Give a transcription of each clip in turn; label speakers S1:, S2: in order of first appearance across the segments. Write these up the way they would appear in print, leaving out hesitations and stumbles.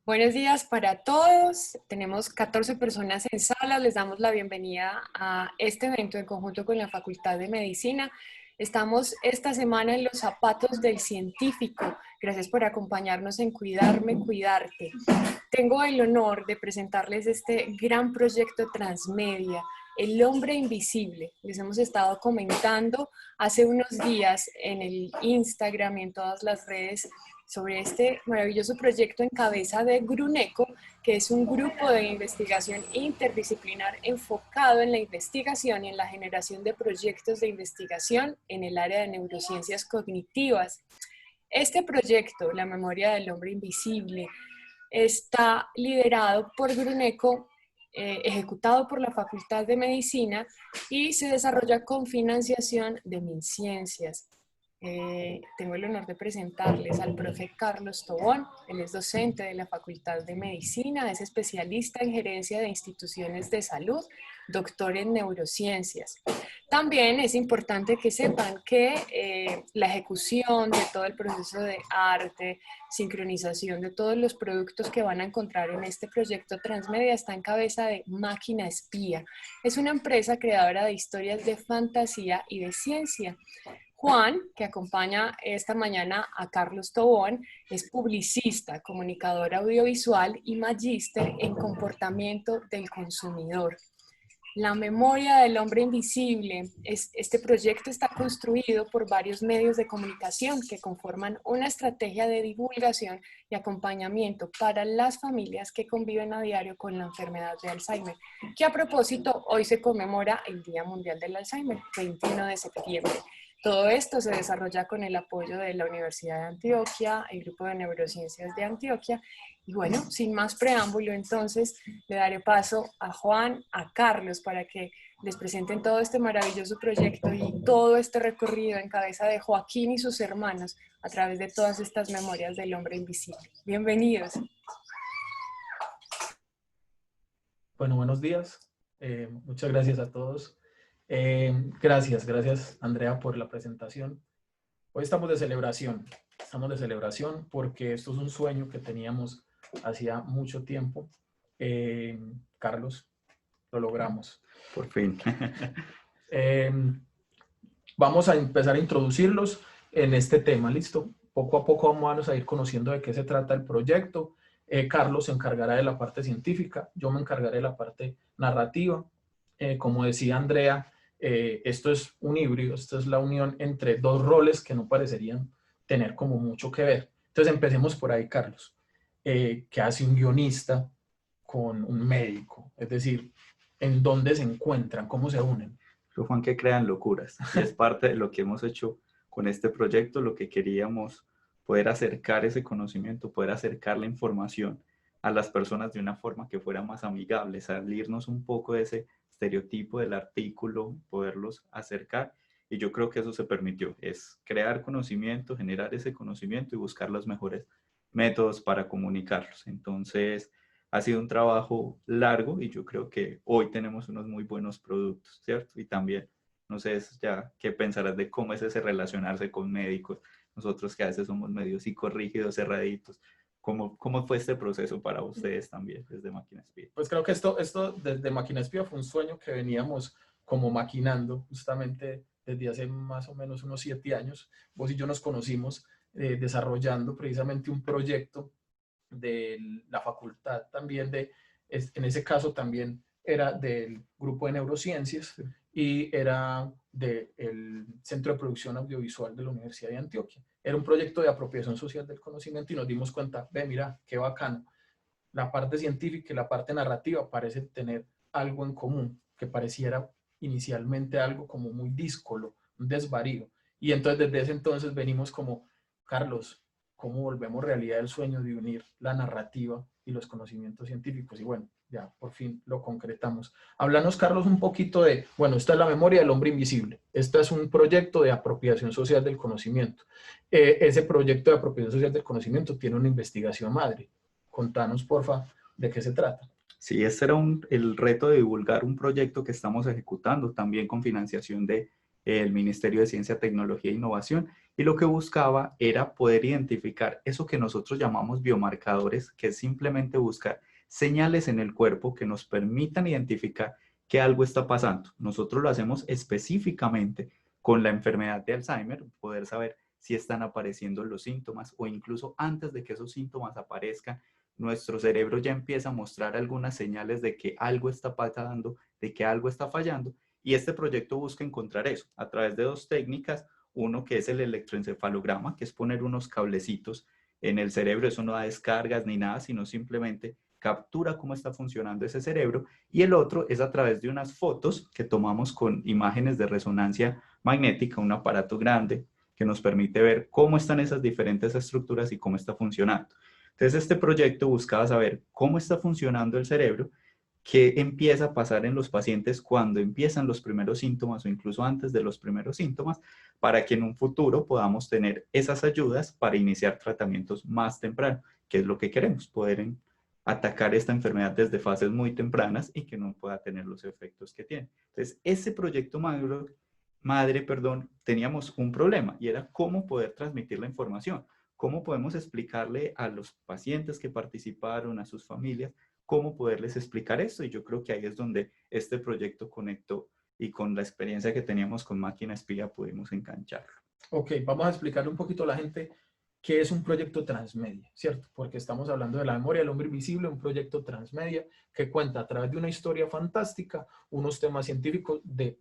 S1: Buenos días para todos. Tenemos 14 personas en sala. Les damos la bienvenida a este evento en conjunto con la Facultad de Medicina. Estamos esta semana en los zapatos del científico. Gracias por acompañarnos en Cuidarme, Cuidarte. Tengo el honor de presentarles este gran proyecto transmedia, El Hombre Invisible. Les hemos estado comentando hace unos días en el Instagram y en todas las redes sobre este maravilloso proyecto en cabeza de Gruneco, que es un grupo de investigación interdisciplinar enfocado en la investigación y en la generación de proyectos de investigación en el área de neurociencias cognitivas. Este proyecto, La Memoria del Hombre Invisible, está liderado por Gruneco, ejecutado por la Facultad de Medicina y se desarrolla con financiación de MinCiencias. Tengo el honor de presentarles al profe Carlos Tobón. Él es docente de la Facultad de Medicina, es especialista en gerencia de instituciones de salud, doctor en neurociencias. También es importante que sepan que la ejecución de todo el proceso de arte, sincronización de todos los productos que van a encontrar en este proyecto transmedia está en cabeza de Máquina Espía. Es una empresa creadora de historias de fantasía y de ciencia. Juan, que acompaña esta mañana a Carlos Tobón, es publicista, comunicador audiovisual y magíster en comportamiento del consumidor. La Memoria del Hombre Invisible. Este proyecto está construido por varios medios de comunicación que conforman una estrategia de divulgación y acompañamiento para las familias que conviven a diario con la enfermedad de Alzheimer, que a propósito hoy se conmemora el Día Mundial del Alzheimer, 21 de septiembre. Todo esto se desarrolla con el apoyo de la Universidad de Antioquia, el Grupo de Neurociencias de Antioquia. Y bueno, sin más preámbulo, entonces le daré paso a Juan, a Carlos, para que les presenten todo este maravilloso proyecto y todo este recorrido en cabeza de Joaquín y sus hermanos a través de todas estas memorias del hombre invisible. Bienvenidos.
S2: Bueno, buenos días. Muchas gracias a todos. Gracias Andrea por la presentación. Hoy estamos de celebración porque esto es un sueño que teníamos hacía mucho tiempo. Carlos, lo logramos.
S3: Por fin.
S2: Vamos a empezar a introducirlos en este tema, ¿listo? Poco a poco vamos a ir conociendo de qué se trata el proyecto. Carlos se encargará de la parte científica, yo me encargaré de la parte narrativa. Como decía Andrea, esto es un híbrido, esto es la unión entre dos roles que no parecerían tener como mucho que ver. Entonces empecemos por ahí, Carlos. ¿Qué hace un guionista con un médico? Es decir, ¿en dónde se encuentran? ¿Cómo se unen?
S3: Juan, que crean locuras. Y es parte de lo que hemos hecho con este proyecto, lo que queríamos poder acercar ese conocimiento, poder acercar la información a las personas de una forma que fuera más amigable, salirnos un poco de ese estereotipo del artículo, poderlos acercar. Y yo creo que eso se permitió, es crear conocimiento, generar ese conocimiento y buscar los mejores métodos para comunicarlos. Entonces, ha sido un trabajo largo y yo creo que hoy tenemos unos muy buenos productos, ¿cierto? Y también, no sé ya qué pensarás de cómo es ese relacionarse con médicos, nosotros que a veces somos medio psicorrígidos, cerraditos. ¿Cómo fue este proceso para ustedes también desde Máquina Espía?
S2: Pues creo que esto desde Máquina Espía fue un sueño que veníamos como maquinando justamente desde hace más o menos unos 7 años. Vos y yo nos conocimos desarrollando precisamente un proyecto de la facultad también en ese caso también era del grupo de neurociencias y era del Centro de Producción Audiovisual de la Universidad de Antioquia. Era un proyecto de apropiación social del conocimiento y nos dimos cuenta, ve, mira, qué bacano. La parte científica y la parte narrativa parecen tener algo en común, que pareciera inicialmente algo como muy díscolo, un desvarío. Y entonces desde ese entonces venimos como, Carlos, ¿cómo volvemos realidad el sueño de unir la narrativa y los conocimientos científicos? Y bueno, ya por fin lo concretamos. Háblanos, Carlos, un poquito de, bueno, esta es la memoria del hombre invisible. Este es un proyecto de apropiación social del conocimiento. Ese proyecto de apropiación social del conocimiento tiene una investigación madre. Contanos, porfa, de qué se trata.
S3: Sí, este era el reto de divulgar un proyecto que estamos ejecutando también con financiación del Ministerio de Ciencia, Tecnología e Innovación Y lo que buscaba era poder identificar eso que nosotros llamamos biomarcadores, que es simplemente buscar señales en el cuerpo que nos permitan identificar que algo está pasando. Nosotros lo hacemos específicamente con la enfermedad de Alzheimer, poder saber si están apareciendo los síntomas o incluso antes de que esos síntomas aparezcan, nuestro cerebro ya empieza a mostrar algunas señales de que algo está pasando, de que algo está fallando. Y este proyecto busca encontrar eso a través de dos técnicas. Uno que es el electroencefalograma, que es poner unos cablecitos en el cerebro. Eso no da descargas ni nada, sino simplemente captura cómo está funcionando ese cerebro. Y el otro es a través de unas fotos que tomamos con imágenes de resonancia magnética, un aparato grande que nos permite ver cómo están esas diferentes estructuras y cómo está funcionando. Entonces, este proyecto buscaba saber cómo está funcionando el cerebro, qué empieza a pasar en los pacientes cuando empiezan los primeros síntomas o incluso antes de los primeros síntomas, para que en un futuro podamos tener esas ayudas para iniciar tratamientos más temprano, que es lo que queremos, poder atacar esta enfermedad desde fases muy tempranas y que no pueda tener los efectos que tiene. Entonces, ese proyecto madre, teníamos un problema y era cómo poder transmitir la información, cómo podemos explicarle a los pacientes que participaron, a sus familias, cómo poderles explicar esto. Y yo creo que ahí es donde este proyecto conectó y con la experiencia que teníamos con Máquina Espía pudimos engancharlo.
S2: Ok, vamos a explicarle un poquito a la gente qué es un proyecto transmedia, ¿cierto? Porque estamos hablando de la memoria del hombre invisible, un proyecto transmedia que cuenta a través de una historia fantástica, unos temas científicos de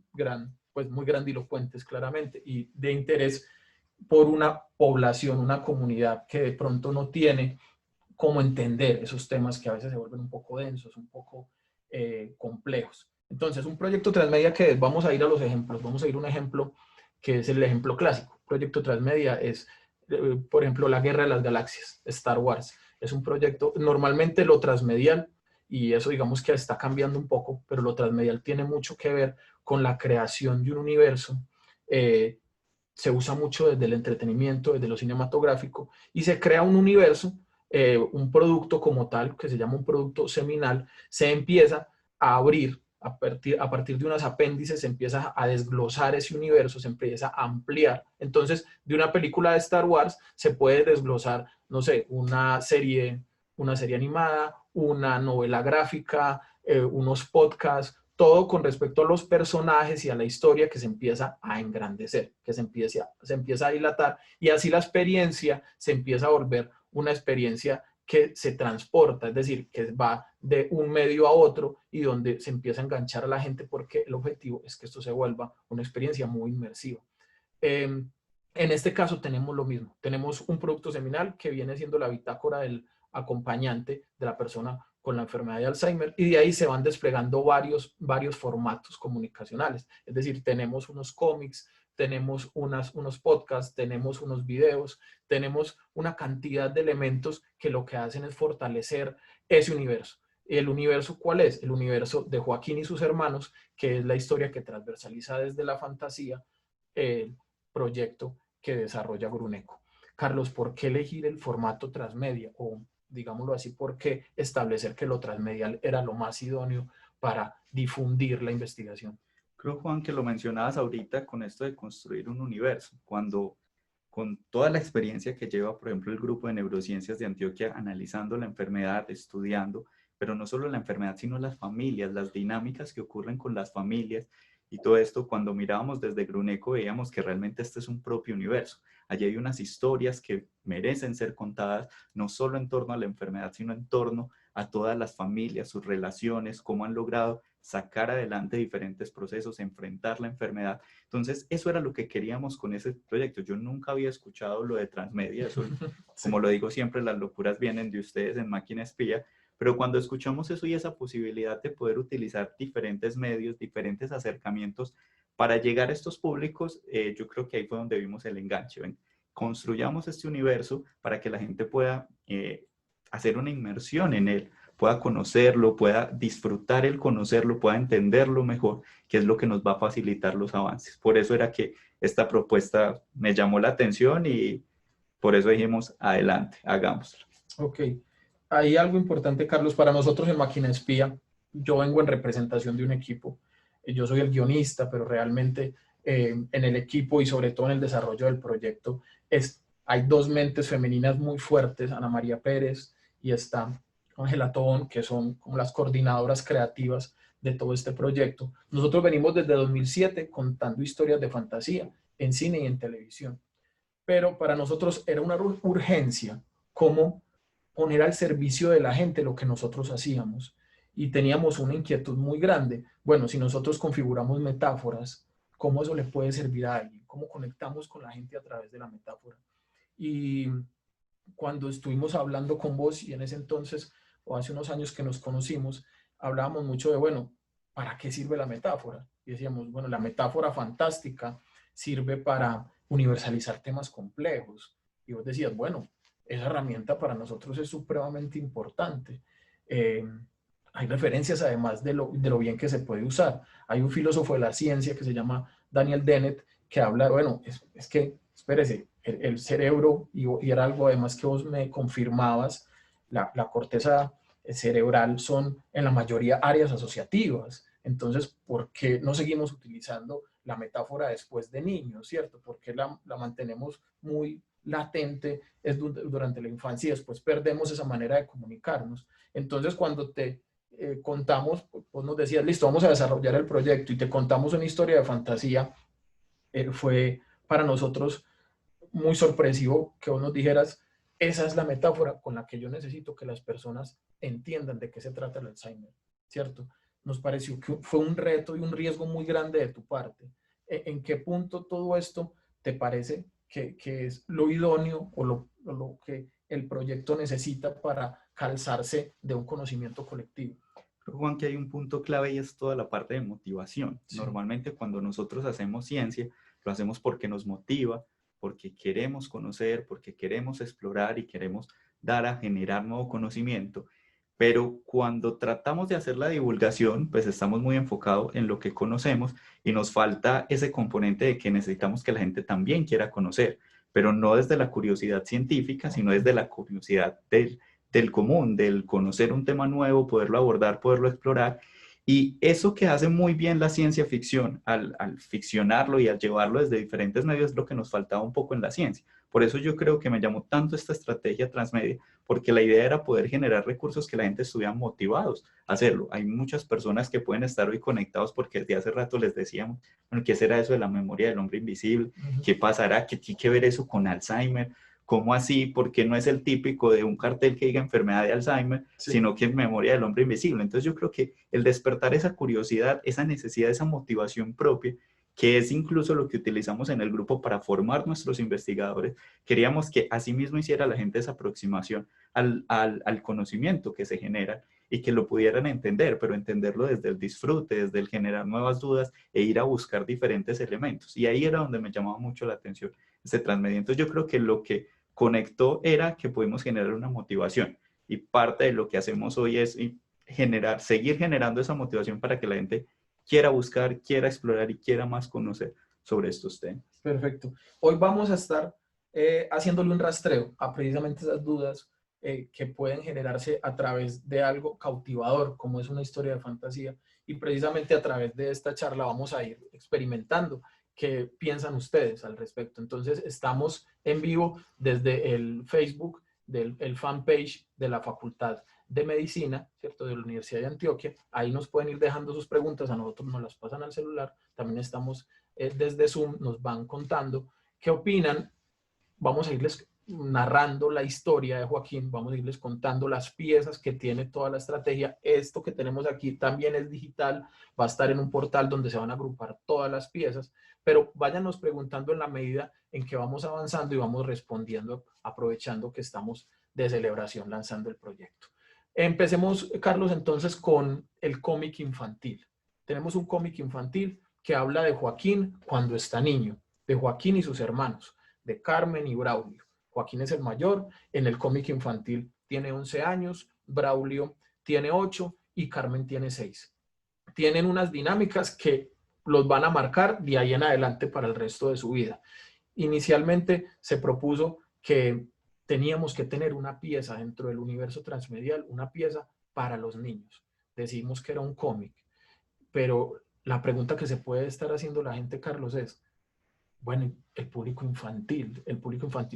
S2: pues muy grandilocuentes claramente y de interés por una población, una comunidad que de pronto no tiene cómo entender esos temas que a veces se vuelven un poco densos, un poco complejos. Entonces, un proyecto transmedia que vamos a ir a los ejemplos, vamos a ir a un ejemplo que es el ejemplo clásico. Proyecto transmedia es, por ejemplo, la Guerra de las Galaxias, Star Wars. Es un proyecto, normalmente lo transmedial, y eso digamos que está cambiando un poco, pero lo transmedial tiene mucho que ver con la creación de un universo. Se usa mucho desde el entretenimiento, desde lo cinematográfico, y se crea un universo, un producto como tal, que se llama un producto seminal, se empieza a abrir a partir de unos apéndices, se empieza a desglosar ese universo, se empieza a ampliar. Entonces, de una película de Star Wars se puede desglosar, no sé, una serie animada, una novela gráfica, unos podcasts, todo con respecto a los personajes y a la historia que se empieza a engrandecer, que se empieza a dilatar, y así la experiencia se empieza a volver una experiencia que se transporta, es decir, que va de un medio a otro y donde se empieza a enganchar a la gente, porque el objetivo es que esto se vuelva una experiencia muy inmersiva. En este caso tenemos lo mismo, tenemos un producto seminal que viene siendo la bitácora del acompañante de la persona con la enfermedad de Alzheimer, y de ahí se van desplegando varios formatos comunicacionales. Es decir, tenemos unos cómics, tenemos unos podcasts, tenemos unos videos, tenemos una cantidad de elementos que lo que hacen es fortalecer ese universo. ¿El universo cuál es? El universo de Joaquín y sus hermanos, que es la historia que transversaliza desde la fantasía el proyecto que desarrolla Gruneco. Carlos, ¿por qué elegir el formato transmedia? O digámoslo así, ¿por qué establecer que lo transmedial era lo más idóneo para difundir la investigación?
S3: Creo, Juan, que lo mencionabas ahorita con esto de construir un universo, cuando con toda la experiencia que lleva, por ejemplo, el grupo de neurociencias de Antioquia analizando la enfermedad, estudiando, pero no solo la enfermedad, sino las familias, las dinámicas que ocurren con las familias y todo esto, cuando mirábamos desde Gruneco veíamos que realmente este es un propio universo. Allí hay unas historias que merecen ser contadas, no solo en torno a la enfermedad, sino en torno a todas las familias, sus relaciones, cómo han logrado sacar adelante diferentes procesos, enfrentar la enfermedad. Entonces, eso era lo que queríamos con ese proyecto. Yo nunca había escuchado lo de transmedia, eso, sí. Como lo digo siempre, las locuras vienen de ustedes en Máquina Espía, pero cuando escuchamos eso y esa posibilidad de poder utilizar diferentes medios, diferentes acercamientos para llegar a estos públicos, yo creo que ahí fue donde vimos el enganche. ¿Ven? Construyamos este universo para que la gente pueda hacer una inmersión en él, pueda conocerlo, pueda disfrutar el conocerlo, pueda entenderlo mejor, que es lo que nos va a facilitar los avances. Por eso era que esta propuesta me llamó la atención y por eso dijimos, adelante, hagámoslo.
S2: Ok. Hay algo importante, Carlos, para nosotros en Máquina Espía. Yo vengo en representación de un equipo. Yo soy el guionista, pero realmente en el equipo y sobre todo en el desarrollo del proyecto, hay dos mentes femeninas muy fuertes, Ana María Pérez y está Ángela Tobón, que son como las coordinadoras creativas de todo este proyecto. Nosotros venimos desde 2007 contando historias de fantasía en cine y en televisión, pero para nosotros era una urgencia cómo poner al servicio de la gente lo que nosotros hacíamos. Y teníamos una inquietud muy grande. Bueno, si nosotros configuramos metáforas, ¿cómo eso le puede servir a alguien? ¿Cómo conectamos con la gente a través de la metáfora? Y cuando estuvimos hablando con vos, y en ese entonces, o hace unos años que nos conocimos, hablábamos mucho de, bueno, ¿para qué sirve la metáfora? Y decíamos, bueno, la metáfora fantástica sirve para universalizar temas complejos. Y vos decías, bueno, esa herramienta para nosotros es supremamente importante. Hay referencias además de lo bien que se puede usar. Hay un filósofo de la ciencia que se llama Daniel Dennett que habla, bueno, es que, espérese, el cerebro, y era algo además que vos me confirmabas, la corteza cerebral son en la mayoría áreas asociativas. Entonces, ¿por qué no seguimos utilizando la metáfora después de niños, cierto? ¿Por qué la mantenemos muy latente durante la infancia y después perdemos esa manera de comunicarnos? Entonces, cuando te contamos, vos nos decías, listo, vamos a desarrollar el proyecto y te contamos una historia de fantasía, fue para nosotros muy sorpresivo que vos nos dijeras, esa es la metáfora con la que yo necesito que las personas entiendan de qué se trata el Alzheimer, ¿cierto? Nos pareció que fue un reto y un riesgo muy grande de tu parte. ¿En qué punto todo esto te parece que es lo idóneo o lo que el proyecto necesita para calzarse de un conocimiento colectivo?
S3: Creo, Juan, que hay un punto clave y es toda la parte de motivación.
S2: Sí.
S3: Normalmente cuando nosotros hacemos ciencia, lo hacemos porque nos motiva, porque queremos conocer, porque queremos explorar y queremos dar a generar nuevo conocimiento. Pero cuando tratamos de hacer la divulgación, pues estamos muy enfocados en lo que conocemos y nos falta ese componente de que necesitamos que la gente también quiera conocer, pero no desde la curiosidad científica, sino desde la curiosidad del común, del conocer un tema nuevo, poderlo abordar, poderlo explorar. Y eso que hace muy bien la ciencia ficción, al ficcionarlo y al llevarlo desde diferentes medios, es lo que nos faltaba un poco en la ciencia. Por eso yo creo que me llamó tanto esta estrategia transmedia, porque la idea era poder generar recursos que la gente estuviera motivados a hacerlo. Hay muchas personas que pueden estar hoy conectados porque desde hace rato les decíamos, bueno, ¿qué será eso de la memoria del hombre invisible? ¿Qué pasará? ¿Qué tiene que ver eso con Alzheimer? ¿Cómo así? Porque no es el típico de un cartel que diga enfermedad de Alzheimer, sí, sino que es memoria del hombre invisible. Entonces yo creo que el despertar esa curiosidad, esa necesidad, esa motivación propia, que es incluso lo que utilizamos en el grupo para formar nuestros investigadores, queríamos que asimismo hiciera la gente esa aproximación al conocimiento que se genera y que lo pudieran entender, pero entenderlo desde el disfrute, desde el generar nuevas dudas e ir a buscar diferentes elementos. Y ahí era donde me llamaba mucho la atención este transmedia. Entonces yo creo que lo que conectó era que pudimos generar una motivación y parte de lo que hacemos hoy es seguir generando esa motivación para que la gente quiera buscar, quiera explorar y quiera más conocer sobre estos temas.
S2: Perfecto. Hoy vamos a estar haciéndole un rastreo a precisamente esas dudas que pueden generarse a través de algo cautivador, como es una historia de fantasía, y precisamente a través de esta charla vamos a ir experimentando qué piensan ustedes al respecto. Entonces, estamos en vivo desde el Facebook del fanpage de la Facultad de Medicina, ¿cierto?, de la Universidad de Antioquia. Ahí nos pueden ir dejando sus preguntas, a nosotros nos las pasan al celular. También estamos desde Zoom, nos van contando qué opinan. Vamos a irles narrando la historia de Joaquín, vamos a irles contando las piezas que tiene toda la estrategia. Esto que tenemos aquí también es digital, va a estar en un portal donde se van a agrupar todas las piezas, pero váyanos preguntando en la medida en que vamos avanzando y vamos respondiendo, aprovechando que estamos de celebración lanzando el proyecto. Empecemos, Carlos, entonces con el cómic infantil. Tenemos un cómic infantil que habla de Joaquín cuando está niño, de Joaquín y sus hermanos, de Carmen y Braulio. Joaquín es el mayor, en el cómic infantil tiene 11 años, Braulio tiene 8 y Carmen tiene 6. Tienen unas dinámicas que los van a marcar de ahí en adelante para el resto de su vida. Inicialmente se propuso que teníamos que tener una pieza dentro del universo transmedial, una pieza para los niños. Decimos que era un cómic, pero la pregunta que se puede estar haciendo la gente, Carlos, es, bueno, el público infantil,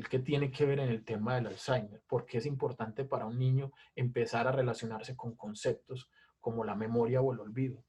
S2: ¿qué tiene que ver en el tema del Alzheimer? ¿Por qué es importante para un niño empezar a relacionarse con conceptos como la memoria o el olvido?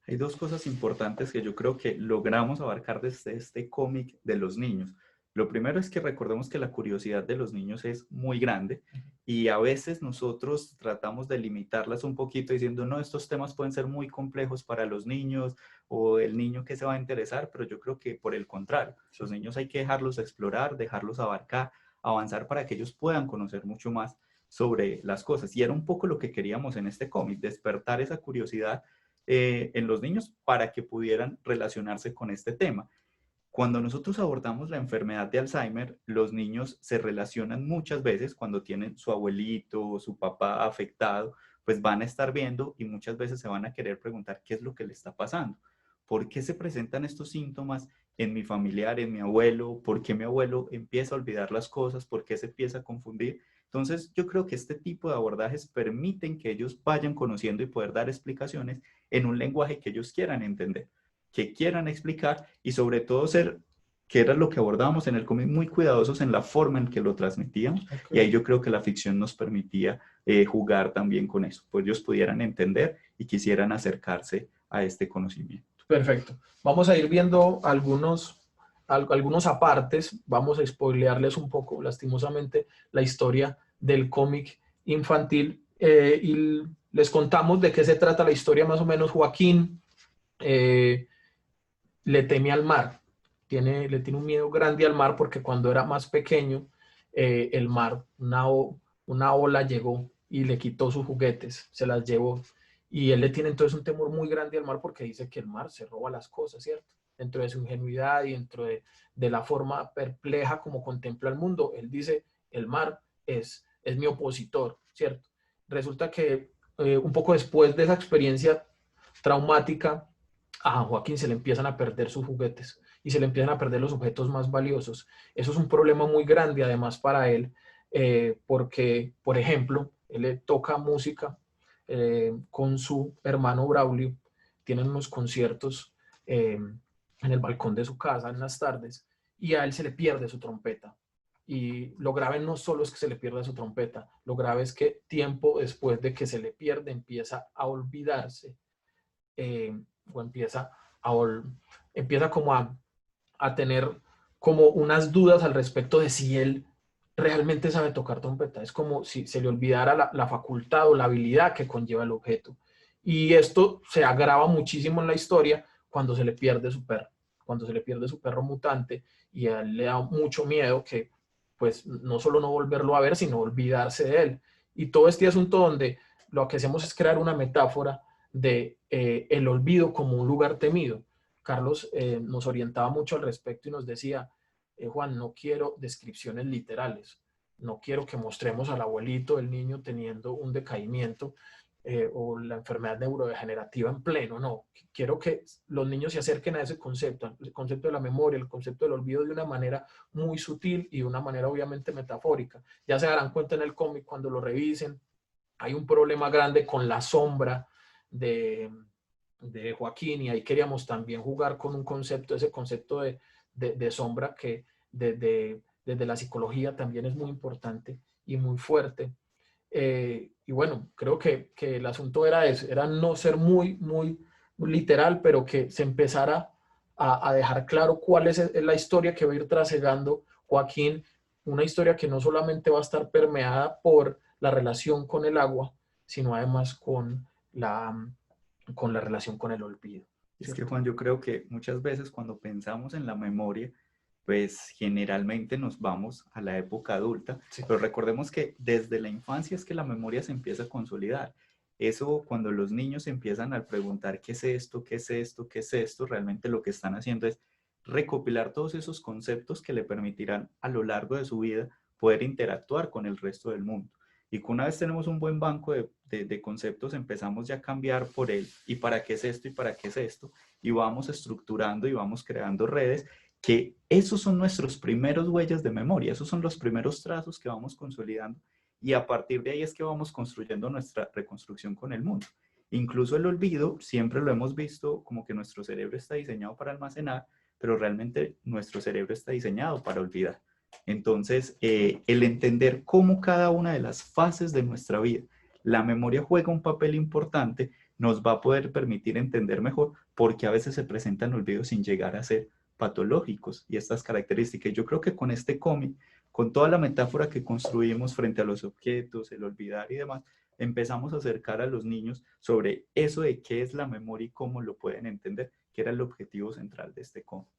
S3: Hay dos cosas importantes que yo creo que logramos abarcar desde este cómic de los niños. Lo primero es que recordemos que la curiosidad de los niños es muy grande y a veces nosotros tratamos de limitarlas un poquito diciendo, no, estos temas pueden ser muy complejos para los niños o el niño que se va a interesar, pero yo creo que por el contrario, los niños hay que dejarlos explorar, dejarlos abarcar, avanzar para que ellos puedan conocer mucho más sobre las cosas. Y era un poco lo que queríamos en este cómic, despertar esa curiosidad en los niños para que pudieran relacionarse con este tema. Cuando nosotros abordamos la enfermedad de Alzheimer, los niños se relacionan muchas veces cuando tienen su abuelito o su papá afectado, pues van a estar viendo y muchas veces se van a querer preguntar qué es lo que le está pasando. ¿Por qué se presentan estos síntomas en mi familiar, en mi abuelo? ¿Por qué mi abuelo empieza a olvidar las cosas? ¿Por qué se empieza a confundir? Entonces, yo creo que este tipo de abordajes permiten que ellos vayan conociendo y poder dar explicaciones en un lenguaje que ellos quieran entender, que quieran explicar y sobre todo ser, que era lo que abordábamos en el cómic, muy cuidadosos en la forma en que lo transmitíamos. Okay. Y ahí yo creo que la ficción nos permitía jugar también con eso, pues ellos pudieran entender y quisieran acercarse a este conocimiento.
S2: Perfecto. Vamos a ir viendo algunos apartes, vamos a spoilearles un poco, lastimosamente, la historia del cómic infantil y les contamos de qué se trata la historia más o menos. Joaquín le teme al mar, le tiene un miedo grande al mar porque cuando era más pequeño, el mar, una ola llegó y le quitó sus juguetes, se las llevó. Y él le tiene entonces un temor muy grande al mar porque dice que el mar se roba las cosas, ¿cierto? Dentro de su ingenuidad y dentro de la forma perpleja como contempla el mundo, él dice, el mar es mi opositor, ¿cierto? Resulta que un poco después de esa experiencia traumática, a Joaquín se le empiezan a perder sus juguetes y se le empiezan a perder los objetos más valiosos. Eso es un problema muy grande además para él, porque, por ejemplo, él le toca música con su hermano Braulio, tienen unos conciertos en el balcón de su casa en las tardes y a él se le pierde su trompeta. Y lo grave no solo es que se le pierda su trompeta, lo grave es que tiempo después de que se le pierde empieza a olvidarse o empieza como a tener como unas dudas al respecto de si él realmente sabe tocar trompeta. Es como si se le olvidara la facultad o la habilidad que conlleva el objeto. Y esto se agrava muchísimo en la historia cuando se le pierde su perro. Cuando se le pierde su perro mutante y a él le da mucho miedo que pues no solo no volverlo a ver, sino olvidarse de él. Y todo este asunto donde lo que hacemos es crear una metáfora de el olvido como un lugar temido. Carlos nos orientaba mucho al respecto y nos decía, Juan, no quiero descripciones literales, no quiero que mostremos al abuelito, el niño teniendo un decaimiento o la enfermedad neurodegenerativa en pleno, no. Quiero que los niños se acerquen a ese concepto, el concepto de la memoria, el concepto del olvido de una manera muy sutil y de una manera obviamente metafórica. Ya se darán cuenta en el cómic cuando lo revisen, hay un problema grande con la sombra de Joaquín y ahí queríamos también jugar con un concepto, ese concepto de sombra que desde la psicología también es muy importante y muy fuerte. Y bueno, creo que el asunto era eso, era no ser muy literal, pero que se empezara a dejar claro cuál es la historia que va a ir trasegando Joaquín, una historia que no solamente va a estar permeada por la relación con el agua, sino además con la relación con el olvido.
S3: Es que, Juan, yo creo que muchas veces cuando pensamos en la memoria, pues generalmente nos vamos a la época adulta, sí. Pero recordemos que desde la infancia es que la memoria se empieza a consolidar. Eso cuando los niños empiezan a preguntar qué es esto, qué es esto, qué es esto, realmente lo que están haciendo es recopilar todos esos conceptos que le permitirán a lo largo de su vida poder interactuar con el resto del mundo. Y que una vez tenemos un buen banco de conceptos, empezamos ya a cambiar por él, y para qué es esto, y para qué es esto, y vamos estructurando y vamos creando redes, que esos son nuestros primeros huellas de memoria, esos son los primeros trazos que vamos consolidando, y a partir de ahí es que vamos construyendo nuestra reconstrucción con el mundo. Incluso el olvido, siempre lo hemos visto como que nuestro cerebro está diseñado para almacenar, pero realmente nuestro cerebro está diseñado para olvidar. Entonces, el entender cómo cada una de las fases de nuestra vida, la memoria juega un papel importante, nos va a poder permitir entender mejor porque a veces se presentan olvidos sin llegar a ser patológicos y estas características. Yo creo que con este cómic, con toda la metáfora que construimos frente a los objetos, el olvidar y demás, empezamos a acercar a los niños sobre eso de qué es la memoria y cómo lo pueden entender, que era el objetivo central de este cómic.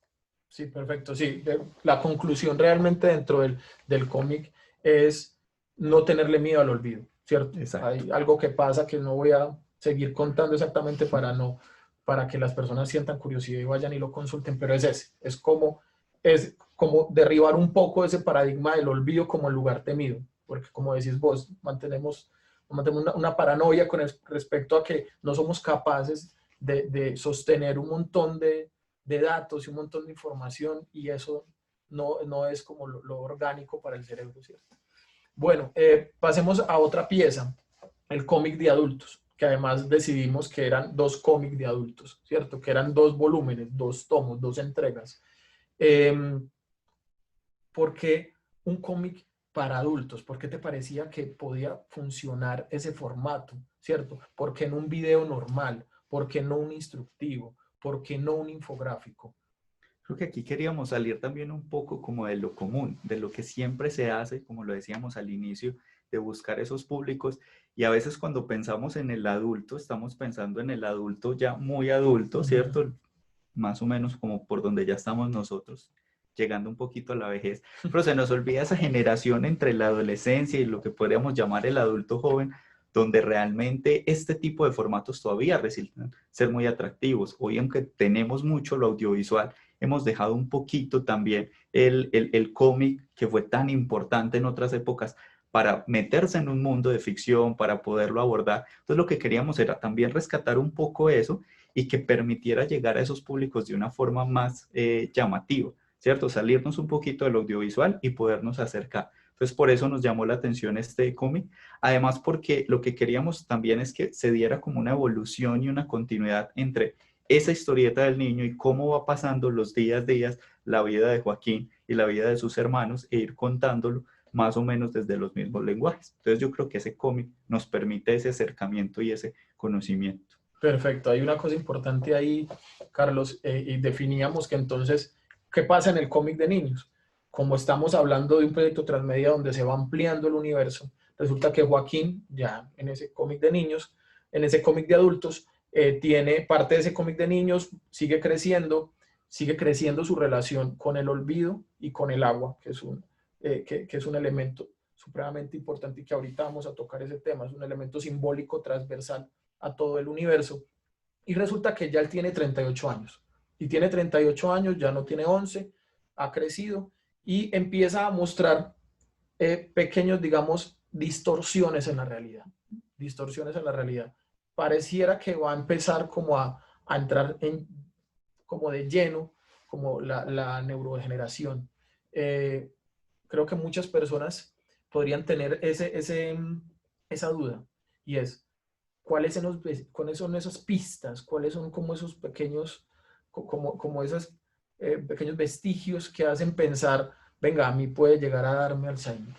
S2: Sí, perfecto. Sí, la conclusión realmente dentro del cómic es no tenerle miedo al olvido, ¿cierto?
S3: Exacto.
S2: Hay algo que pasa que no voy a seguir contando exactamente para que las personas sientan curiosidad y vayan y lo consulten, pero es como derribar un poco ese paradigma del olvido como el lugar temido, porque como decís vos, mantenemos una paranoia respecto a que no somos capaces de sostener un montón de datos y un montón de información y eso no es como lo orgánico para el cerebro, ¿cierto? Bueno, pasemos a otra pieza, el cómic de adultos, que además decidimos que eran 2 cómics de adultos, ¿cierto? Que eran 2 volúmenes, 2 tomos, 2 entregas. ¿Por qué un cómic para adultos? ¿Por qué te parecía que podía funcionar ese formato, ¿cierto? ¿Por qué no un video normal? ¿Por qué no un instructivo? ¿Por qué no un infográfico?
S3: Creo que aquí queríamos salir también un poco como de lo común, de lo que siempre se hace, como lo decíamos al inicio, de buscar esos públicos. Y a veces cuando pensamos en el adulto, estamos pensando en el adulto ya muy adulto, ¿cierto? Más o menos como por donde ya estamos nosotros, llegando un poquito a la vejez. Pero se nos olvida esa generación entre la adolescencia y lo que podríamos llamar el adulto joven, donde realmente este tipo de formatos todavía resultan ser muy atractivos. Hoy, aunque tenemos mucho lo audiovisual, hemos dejado un poquito también el cómic que fue tan importante en otras épocas para meterse en un mundo de ficción, para poderlo abordar. Entonces lo que queríamos era también rescatar un poco eso y que permitiera llegar a esos públicos de una forma más llamativa, ¿cierto? Salirnos un poquito del audiovisual y podernos acercar. Entonces por eso nos llamó la atención este cómic. Además porque lo que queríamos también es que se diera como una evolución y una continuidad entre esa historieta del niño y cómo va pasando los días, la vida de Joaquín y la vida de sus hermanos e ir contándolo más o menos desde los mismos lenguajes. Entonces yo creo que ese cómic nos permite ese acercamiento y ese conocimiento.
S2: Perfecto, hay una cosa importante ahí, Carlos, y definíamos que entonces, ¿qué pasa en el cómic de niños? Como estamos hablando de un proyecto transmedia donde se va ampliando el universo, resulta que Joaquín, ya en ese cómic de niños, en ese cómic de adultos, tiene parte de ese cómic de niños, sigue creciendo su relación con el olvido y con el agua, que es un elemento supremamente importante y que ahorita vamos a tocar ese tema, es un elemento simbólico transversal a todo el universo. Y resulta que ya él tiene 38 años. Y tiene 38 años, ya no tiene 11, ha crecido y empieza a mostrar pequeños, digamos, distorsiones en la realidad. Distorsiones en la realidad. Pareciera que va a empezar como a entrar como de lleno, como la neurodegeneración. Creo que muchas personas podrían tener esa duda y es, ¿cuáles son esas pistas? ¿Cuáles son como esos pequeños, como esos pequeños vestigios que hacen pensar, venga, a mí puede llegar a darme Alzheimer?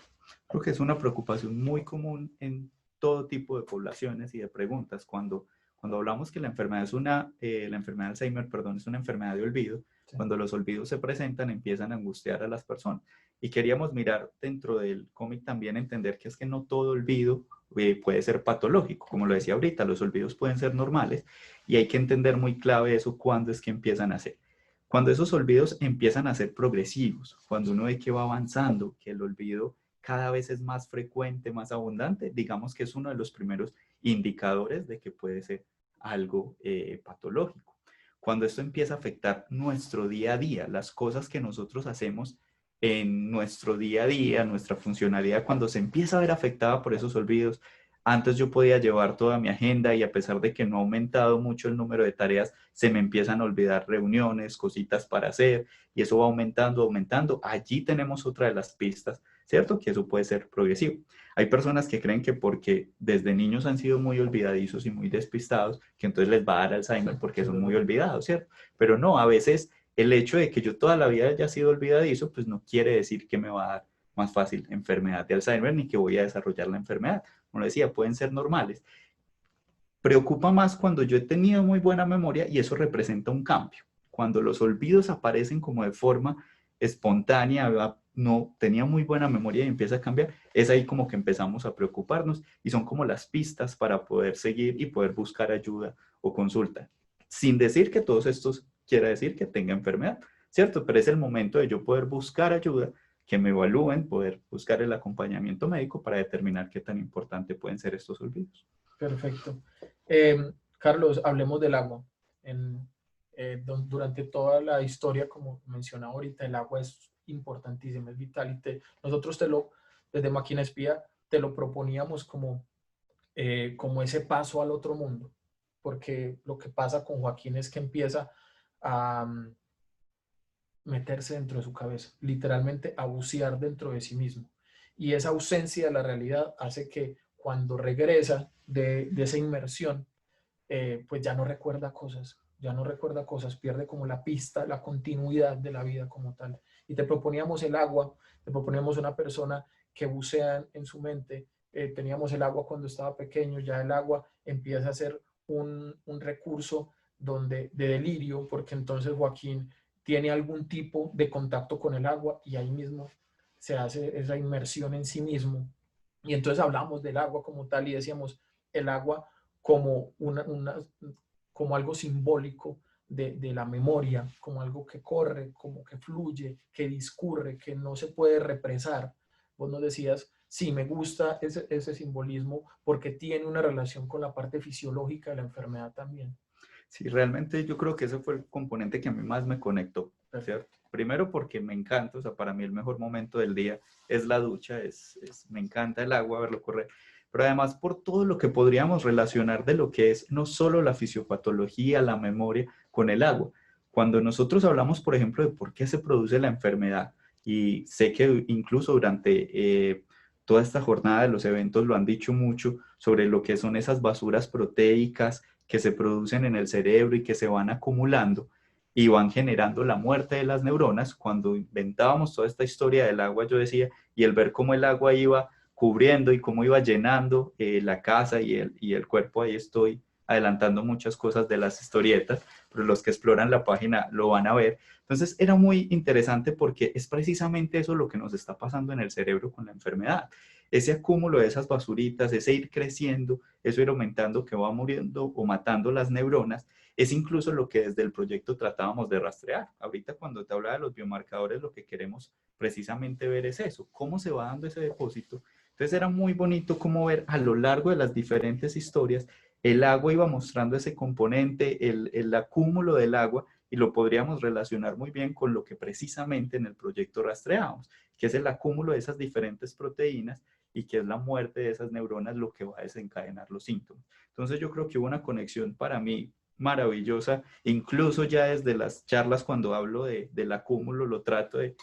S3: Creo que es una preocupación muy común en todo tipo de poblaciones y de preguntas. Cuando hablamos que la enfermedad la enfermedad de Alzheimer, perdón, es una enfermedad de olvido, sí. Cuando los olvidos se presentan, empiezan a angustiar a las personas. Y queríamos mirar dentro del cómic también entender que es que no todo olvido puede ser patológico. Como lo decía ahorita, los olvidos pueden ser normales y hay que entender muy clave eso cuándo es que empiezan a ser. Cuando esos olvidos empiezan a ser progresivos, cuando uno ve que va avanzando, que el olvido cada vez es más frecuente, más abundante, digamos que es uno de los primeros indicadores de que puede ser algo patológico. Cuando esto empieza a afectar nuestro día a día, las cosas que nosotros hacemos en nuestro día a día, nuestra funcionalidad, cuando se empieza a ver afectada por esos olvidos, antes yo podía llevar toda mi agenda y a pesar de que no ha aumentado mucho el número de tareas, se me empiezan a olvidar reuniones, cositas para hacer y eso va aumentando, aumentando. Allí tenemos otra de las pistas, ¿cierto? Que eso puede ser progresivo. Hay personas que creen que porque desde niños han sido muy olvidadizos y muy despistados, que entonces les va a dar Alzheimer porque son muy olvidados, ¿cierto? Pero no, a veces el hecho de que yo toda la vida haya sido olvidadizo, pues no quiere decir que me va a dar más fácil enfermedad de Alzheimer ni que voy a desarrollar la enfermedad. Como decía, pueden ser normales. Preocupa más cuando yo he tenido muy buena memoria y eso representa un cambio. Cuando los olvidos aparecen como de forma espontánea, no tenía muy buena memoria y empieza a cambiar, es ahí como que empezamos a preocuparnos y son como las pistas para poder seguir y poder buscar ayuda o consulta. Sin decir que todos estos quiera decir que tenga enfermedad, ¿cierto? Pero es el momento de yo poder buscar ayuda, que me evalúen, poder buscar el acompañamiento médico para determinar qué tan importante pueden ser estos olvidos.
S2: Perfecto. Carlos, hablemos del agua. Durante toda la historia, como mencionaba ahorita, el agua es importantísima, es vital. Nosotros desde Máquina Espía, te lo proponíamos como ese paso al otro mundo, porque lo que pasa con Joaquín es que empieza a meterse dentro de su cabeza, literalmente a bucear dentro de sí mismo. Y esa ausencia de la realidad hace que cuando regresa de esa inmersión, pues ya no recuerda cosas, pierde como la pista, la continuidad de la vida como tal. Y te proponíamos el agua, te proponíamos una persona que bucea en su mente, teníamos el agua cuando estaba pequeño, ya el agua empieza a ser un recurso de delirio, porque entonces Joaquín tiene algún tipo de contacto con el agua y ahí mismo se hace esa inmersión en sí mismo. Y entonces hablamos del agua como tal y decíamos el agua como, como algo simbólico de la memoria, como algo que corre, como que fluye, que discurre, que no se puede represar. Vos nos decías, sí, me gusta ese simbolismo porque tiene una relación con la parte fisiológica de la enfermedad también.
S3: Sí, realmente yo creo que ese fue el componente que a mí más me conectó, ¿cierto? Primero porque me encanta, o sea, para mí el mejor momento del día es la ducha, me encanta el agua, verlo correr, pero además por todo lo que podríamos relacionar de lo que es no solo la fisiopatología, la memoria con el agua. Cuando nosotros hablamos, por ejemplo, de por qué se produce la enfermedad, y sé que incluso durante toda esta jornada de los eventos lo han dicho mucho sobre lo que son esas basuras proteicas que se producen en el cerebro y que se van acumulando y van generando la muerte de las neuronas. Cuando inventábamos toda esta historia del agua, yo decía, y el ver cómo el agua iba cubriendo y cómo iba llenando la casa y el cuerpo, ahí estoy adelantando muchas cosas de las historietas, pero los que exploran la página lo van a ver. Entonces era muy interesante porque es precisamente eso lo que nos está pasando en el cerebro con la enfermedad. Ese acúmulo de esas basuritas, ese ir creciendo, eso ir aumentando que va muriendo o matando las neuronas, es incluso lo que desde el proyecto tratábamos de rastrear. Ahorita cuando te hablaba de los biomarcadores, lo que queremos precisamente ver es eso, cómo se va dando ese depósito. Entonces era muy bonito cómo ver a lo largo de las diferentes historias, el agua iba mostrando ese componente, el acúmulo del agua, y lo podríamos relacionar muy bien con lo que precisamente en el proyecto rastreamos, que es el acúmulo de esas diferentes proteínas y que es la muerte de esas neuronas lo que va a desencadenar los síntomas. Entonces yo creo que hubo una conexión para mí maravillosa, incluso ya desde las charlas cuando hablo del acúmulo, lo trato de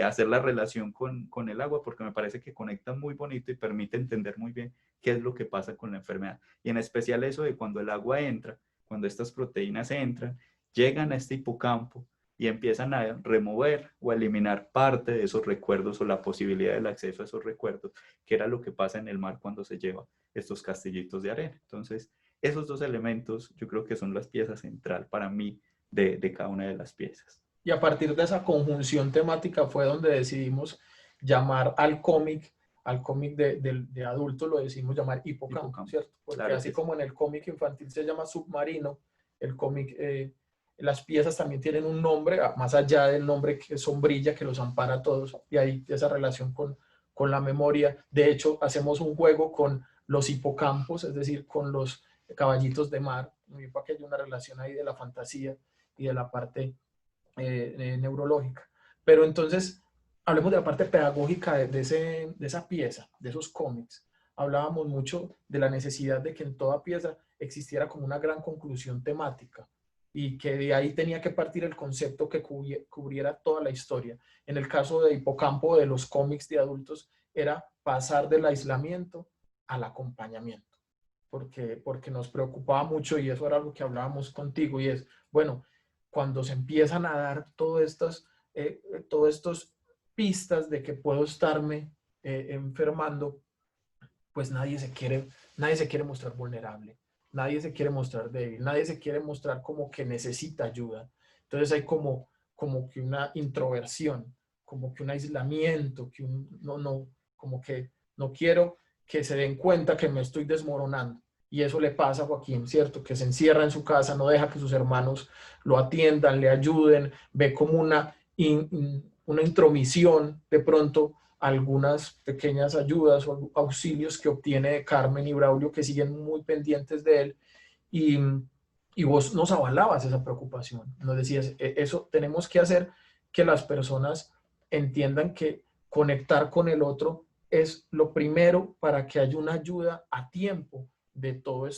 S3: hacer la relación con el agua porque me parece que conecta muy bonito y permite entender muy bien qué es lo que pasa con la enfermedad. Y en especial eso de cuando el agua entra, cuando estas proteínas entran, llegan a este hipocampo y empiezan a remover o a eliminar parte de esos recuerdos o la posibilidad del acceso a esos recuerdos, que era lo que pasa en el mar cuando se lleva estos castillitos de arena. Entonces, esos dos elementos yo creo que son las piezas central para mí de cada una de las piezas.
S2: Y a partir de esa conjunción temática fue donde decidimos llamar al cómic de adultos, lo decidimos llamar Hipocampo, ¿cierto? Porque claro, así como en el cómic infantil se llama Submarino, el cómic, las piezas también tienen un nombre, más allá del nombre que es sombrilla, que los ampara a todos, y hay esa relación con la memoria. De hecho, hacemos un juego con los hipocampos, es decir, con los caballitos de mar, para que haya una relación ahí de la fantasía y de la parte neurológica. Pero entonces, hablemos de la parte pedagógica de esa pieza, de esos cómics. Hablábamos mucho de la necesidad de que en toda pieza existiera como una gran conclusión temática. y que de ahí tenía que partir el concepto que cubriera toda la historia. En el caso de Hipocampo, de los cómics de adultos, era pasar del aislamiento al acompañamiento, porque nos preocupaba mucho y eso era algo que hablábamos contigo y es, bueno, cuando se empiezan a dar todas estas pistas de que puedo estarme enfermando, pues nadie se quiere mostrar vulnerable, nadie se quiere mostrar débil, nadie se quiere mostrar como que necesita ayuda. Entonces hay como que una introversión, como que un aislamiento, como que no quiero que se den cuenta que me estoy desmoronando. Y eso le pasa a Joaquín, ¿cierto? Que se encierra en su casa, no deja que sus hermanos lo atiendan, le ayuden, ve como una intromisión de pronto algunas pequeñas ayudas o auxilios que obtiene de Carmen y Braulio, que siguen muy pendientes de él, y, y vos nos avalabas esa preocupación, nos decías, eso tenemos que hacer que las personas entiendan que conectar con el otro es lo primero para que haya una ayuda a tiempo de todos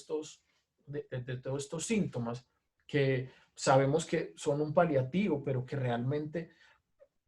S2: estos síntomas que sabemos que son un paliativo, pero que realmente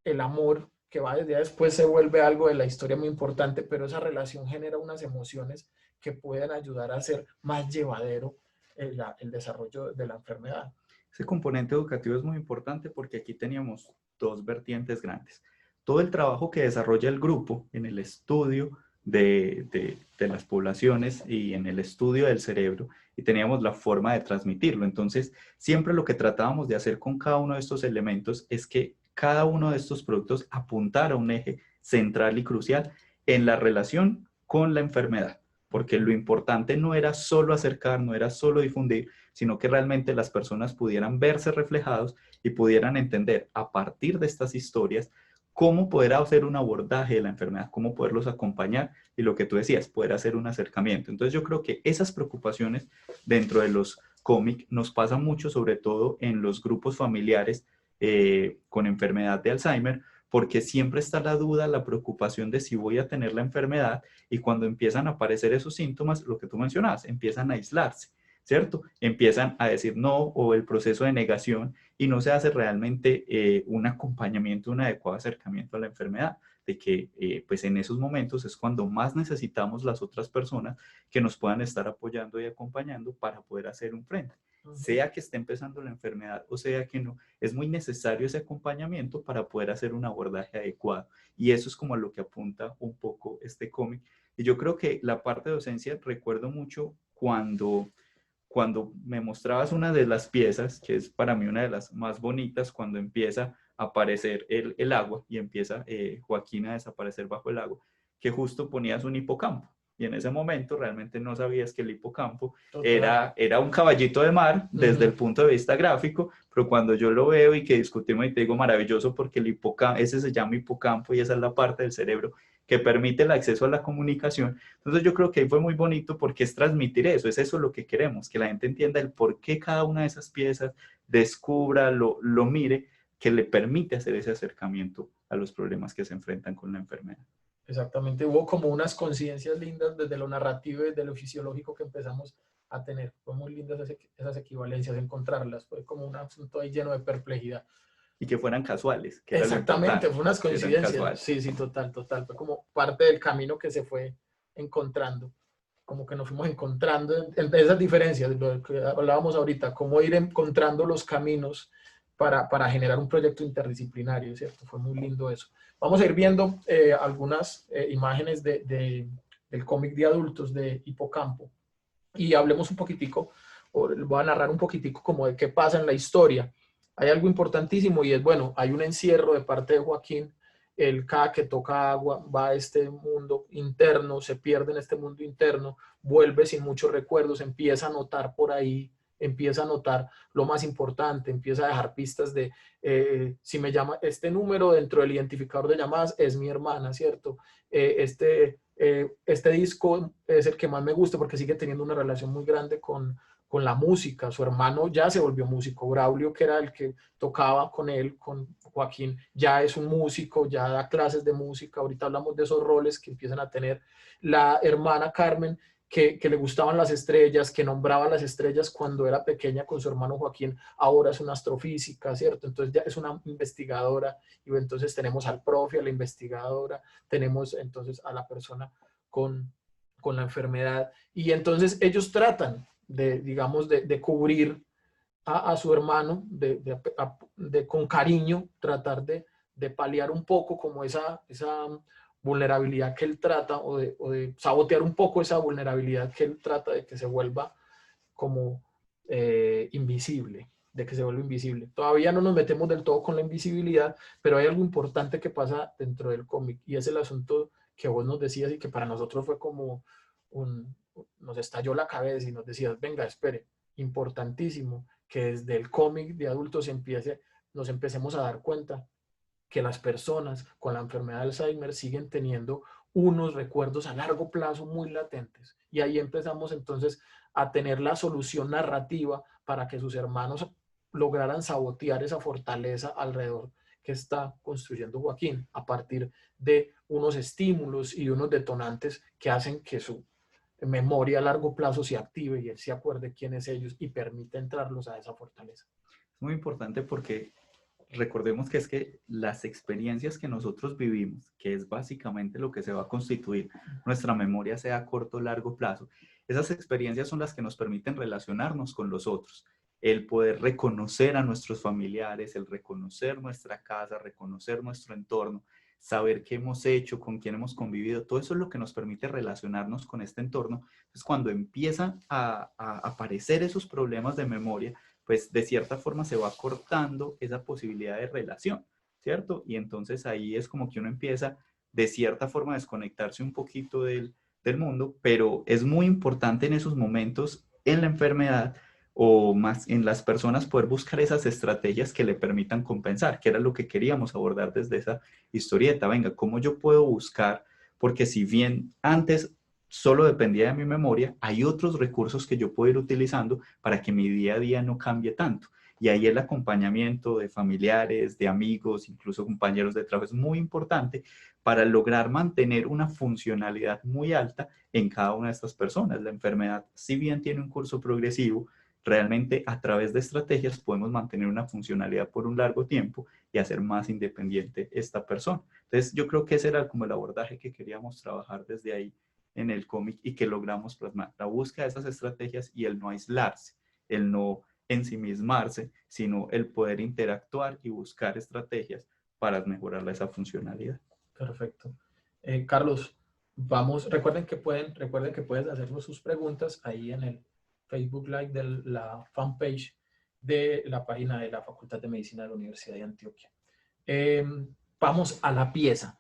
S2: el amor que va desde después se vuelve algo de la historia muy importante, pero esa relación genera unas emociones que pueden ayudar a hacer más llevadero el desarrollo de la enfermedad.
S3: Ese componente educativo es muy importante porque aquí teníamos dos vertientes grandes. Todo el trabajo que desarrolla el grupo en el estudio de las poblaciones y en el estudio del cerebro, y teníamos la forma de transmitirlo. Entonces, siempre lo que tratábamos de hacer con cada uno de estos elementos es que cada uno de estos productos apuntara a un eje central y crucial en la relación con la enfermedad, porque lo importante no era solo acercar, no era solo difundir, sino que realmente las personas pudieran verse reflejados y pudieran entender a partir de estas historias cómo poder hacer un abordaje de la enfermedad, cómo poderlos acompañar y lo que tú decías, poder hacer un acercamiento. Entonces yo creo que esas preocupaciones dentro de los cómics nos pasan mucho, sobre todo en los grupos familiares con enfermedad de Alzheimer, porque siempre está la duda, la preocupación de si voy a tener la enfermedad, y cuando empiezan a aparecer esos síntomas, lo que tú mencionabas, empiezan a aislarse, ¿cierto? Empiezan a decir no, o el proceso de negación, y no se hace realmente un acompañamiento, un adecuado acercamiento a la enfermedad, de que pues en esos momentos es cuando más necesitamos las otras personas que nos puedan estar apoyando y acompañando para poder hacer un frente. Sea que esté empezando la enfermedad o sea que no, es muy necesario ese acompañamiento para poder hacer un abordaje adecuado. Y eso es como a lo que apunta un poco este cómic. Y yo creo que la parte de docencia, recuerdo mucho cuando me mostrabas una de las piezas, que es para mí una de las más bonitas, cuando empieza a aparecer el agua y empieza Joaquín a desaparecer bajo el agua, que justo ponías un hipocampo. Y en ese momento realmente no sabías que el hipocampo era un caballito de mar desde el punto de vista gráfico, pero cuando yo lo veo y que discutimos y te digo maravilloso porque el hipocampo, ese se llama hipocampo y esa es la parte del cerebro que permite el acceso a la comunicación. Entonces yo creo que ahí fue muy bonito porque es transmitir eso, es eso lo que queremos, que la gente entienda el por qué cada una de esas piezas, descubra, lo mire, que le permite hacer ese acercamiento a los problemas que se enfrentan con la enfermedad.
S2: Exactamente, hubo como unas conciencias lindas desde lo narrativo y desde lo fisiológico que empezamos a tener. Fue muy lindas esas equivalencias, encontrarlas. Fue como un asunto ahí lleno de perplejidad.
S3: Y que fueran casuales. Que
S2: exactamente, fue unas coincidencias. Sí, sí, total. Fue como parte del camino que se fue encontrando. Como que nos fuimos encontrando en esas diferencias, lo que hablábamos ahorita, cómo ir encontrando los caminos para generar un proyecto interdisciplinario, ¿cierto? Fue muy lindo eso. Vamos a ir viendo algunas imágenes del cómic de adultos de Hipocampo y hablemos un poquitico, o voy a narrar un poquitico como de qué pasa en la historia. Hay algo importantísimo y es, bueno, hay un encierro de parte de Joaquín, él cada que toca agua va a este mundo interno, se pierde en este mundo interno, vuelve sin muchos recuerdos, empieza a notar por ahí, empieza a notar lo más importante, empieza a dejar pistas de si me llama este número dentro del identificador de llamadas es mi hermana, ¿cierto? Este disco es el que más me gusta porque sigue teniendo una relación muy grande con la música. Su hermano ya se volvió músico. Braulio, que era el que tocaba con él, con Joaquín, ya es un músico, ya da clases de música. Ahorita hablamos de esos roles que empiezan a tener. La hermana Carmen que le gustaban las estrellas, que nombraba las estrellas cuando era pequeña con su hermano Joaquín, ahora es una astrofísica, ¿cierto? Entonces ya es una investigadora, y entonces tenemos al profe, a la investigadora, tenemos entonces a la persona con la enfermedad, y entonces ellos tratan de, digamos, de cubrir a su hermano, con cariño, tratar de paliar un poco como esa vulnerabilidad que él trata, o de sabotear un poco esa vulnerabilidad que él trata de que se vuelva como invisible, de que se vuelva invisible. Todavía no nos metemos del todo con la invisibilidad, pero hay algo importante que pasa dentro del cómic, y es el asunto que vos nos decías y que para nosotros fue como nos estalló la cabeza, y nos decías, venga, espere, importantísimo, que desde el cómic de adultos nos empecemos a dar cuenta que las personas con la enfermedad de Alzheimer siguen teniendo unos recuerdos a largo plazo muy latentes. Y ahí empezamos entonces a tener la solución narrativa para que sus hermanos lograran sabotear esa fortaleza alrededor que está construyendo Joaquín, a partir de unos estímulos y unos detonantes que hacen que su memoria a largo plazo se active y él se acuerde quiénes ellos y permite entrarlos a esa fortaleza.
S3: Es muy importante porque recordemos que es que las experiencias que nosotros vivimos, que es básicamente lo que se va a constituir nuestra memoria, sea a corto o largo plazo, esas experiencias son las que nos permiten relacionarnos con los otros, el poder reconocer a nuestros familiares, el reconocer nuestra casa, reconocer nuestro entorno, saber qué hemos hecho, con quién hemos convivido, todo eso es lo que nos permite relacionarnos con este entorno. Entonces, cuando empiezan a aparecer esos problemas de memoria, pues de cierta forma se va cortando esa posibilidad de relación, ¿cierto? Y entonces ahí es como que uno empieza de cierta forma a desconectarse un poquito del mundo, pero es muy importante en esos momentos en la enfermedad o más en las personas poder buscar esas estrategias que le permitan compensar, que era lo que queríamos abordar desde esa historieta. Venga, ¿cómo yo puedo buscar? Porque si bien antes solo dependía de mi memoria, hay otros recursos que yo puedo ir utilizando para que mi día a día no cambie tanto. Y ahí el acompañamiento de familiares, de amigos, incluso compañeros de trabajo es muy importante para lograr mantener una funcionalidad muy alta en cada una de estas personas. La enfermedad, si bien tiene un curso progresivo, realmente a través de estrategias podemos mantener una funcionalidad por un largo tiempo y hacer más independiente esta persona. Entonces yo creo que ese era como el abordaje que queríamos trabajar desde ahí en el cómic y que logramos plasmar. La búsqueda de esas estrategias y el no aislarse, el no ensimismarse, sino el poder interactuar y buscar estrategias para mejorar esa funcionalidad.
S2: Perfecto. Carlos, recuerden que pueden hacernos sus preguntas ahí en el Facebook Live de la fanpage de la página de la Facultad de Medicina de la Universidad de Antioquia. Vamos a la pieza,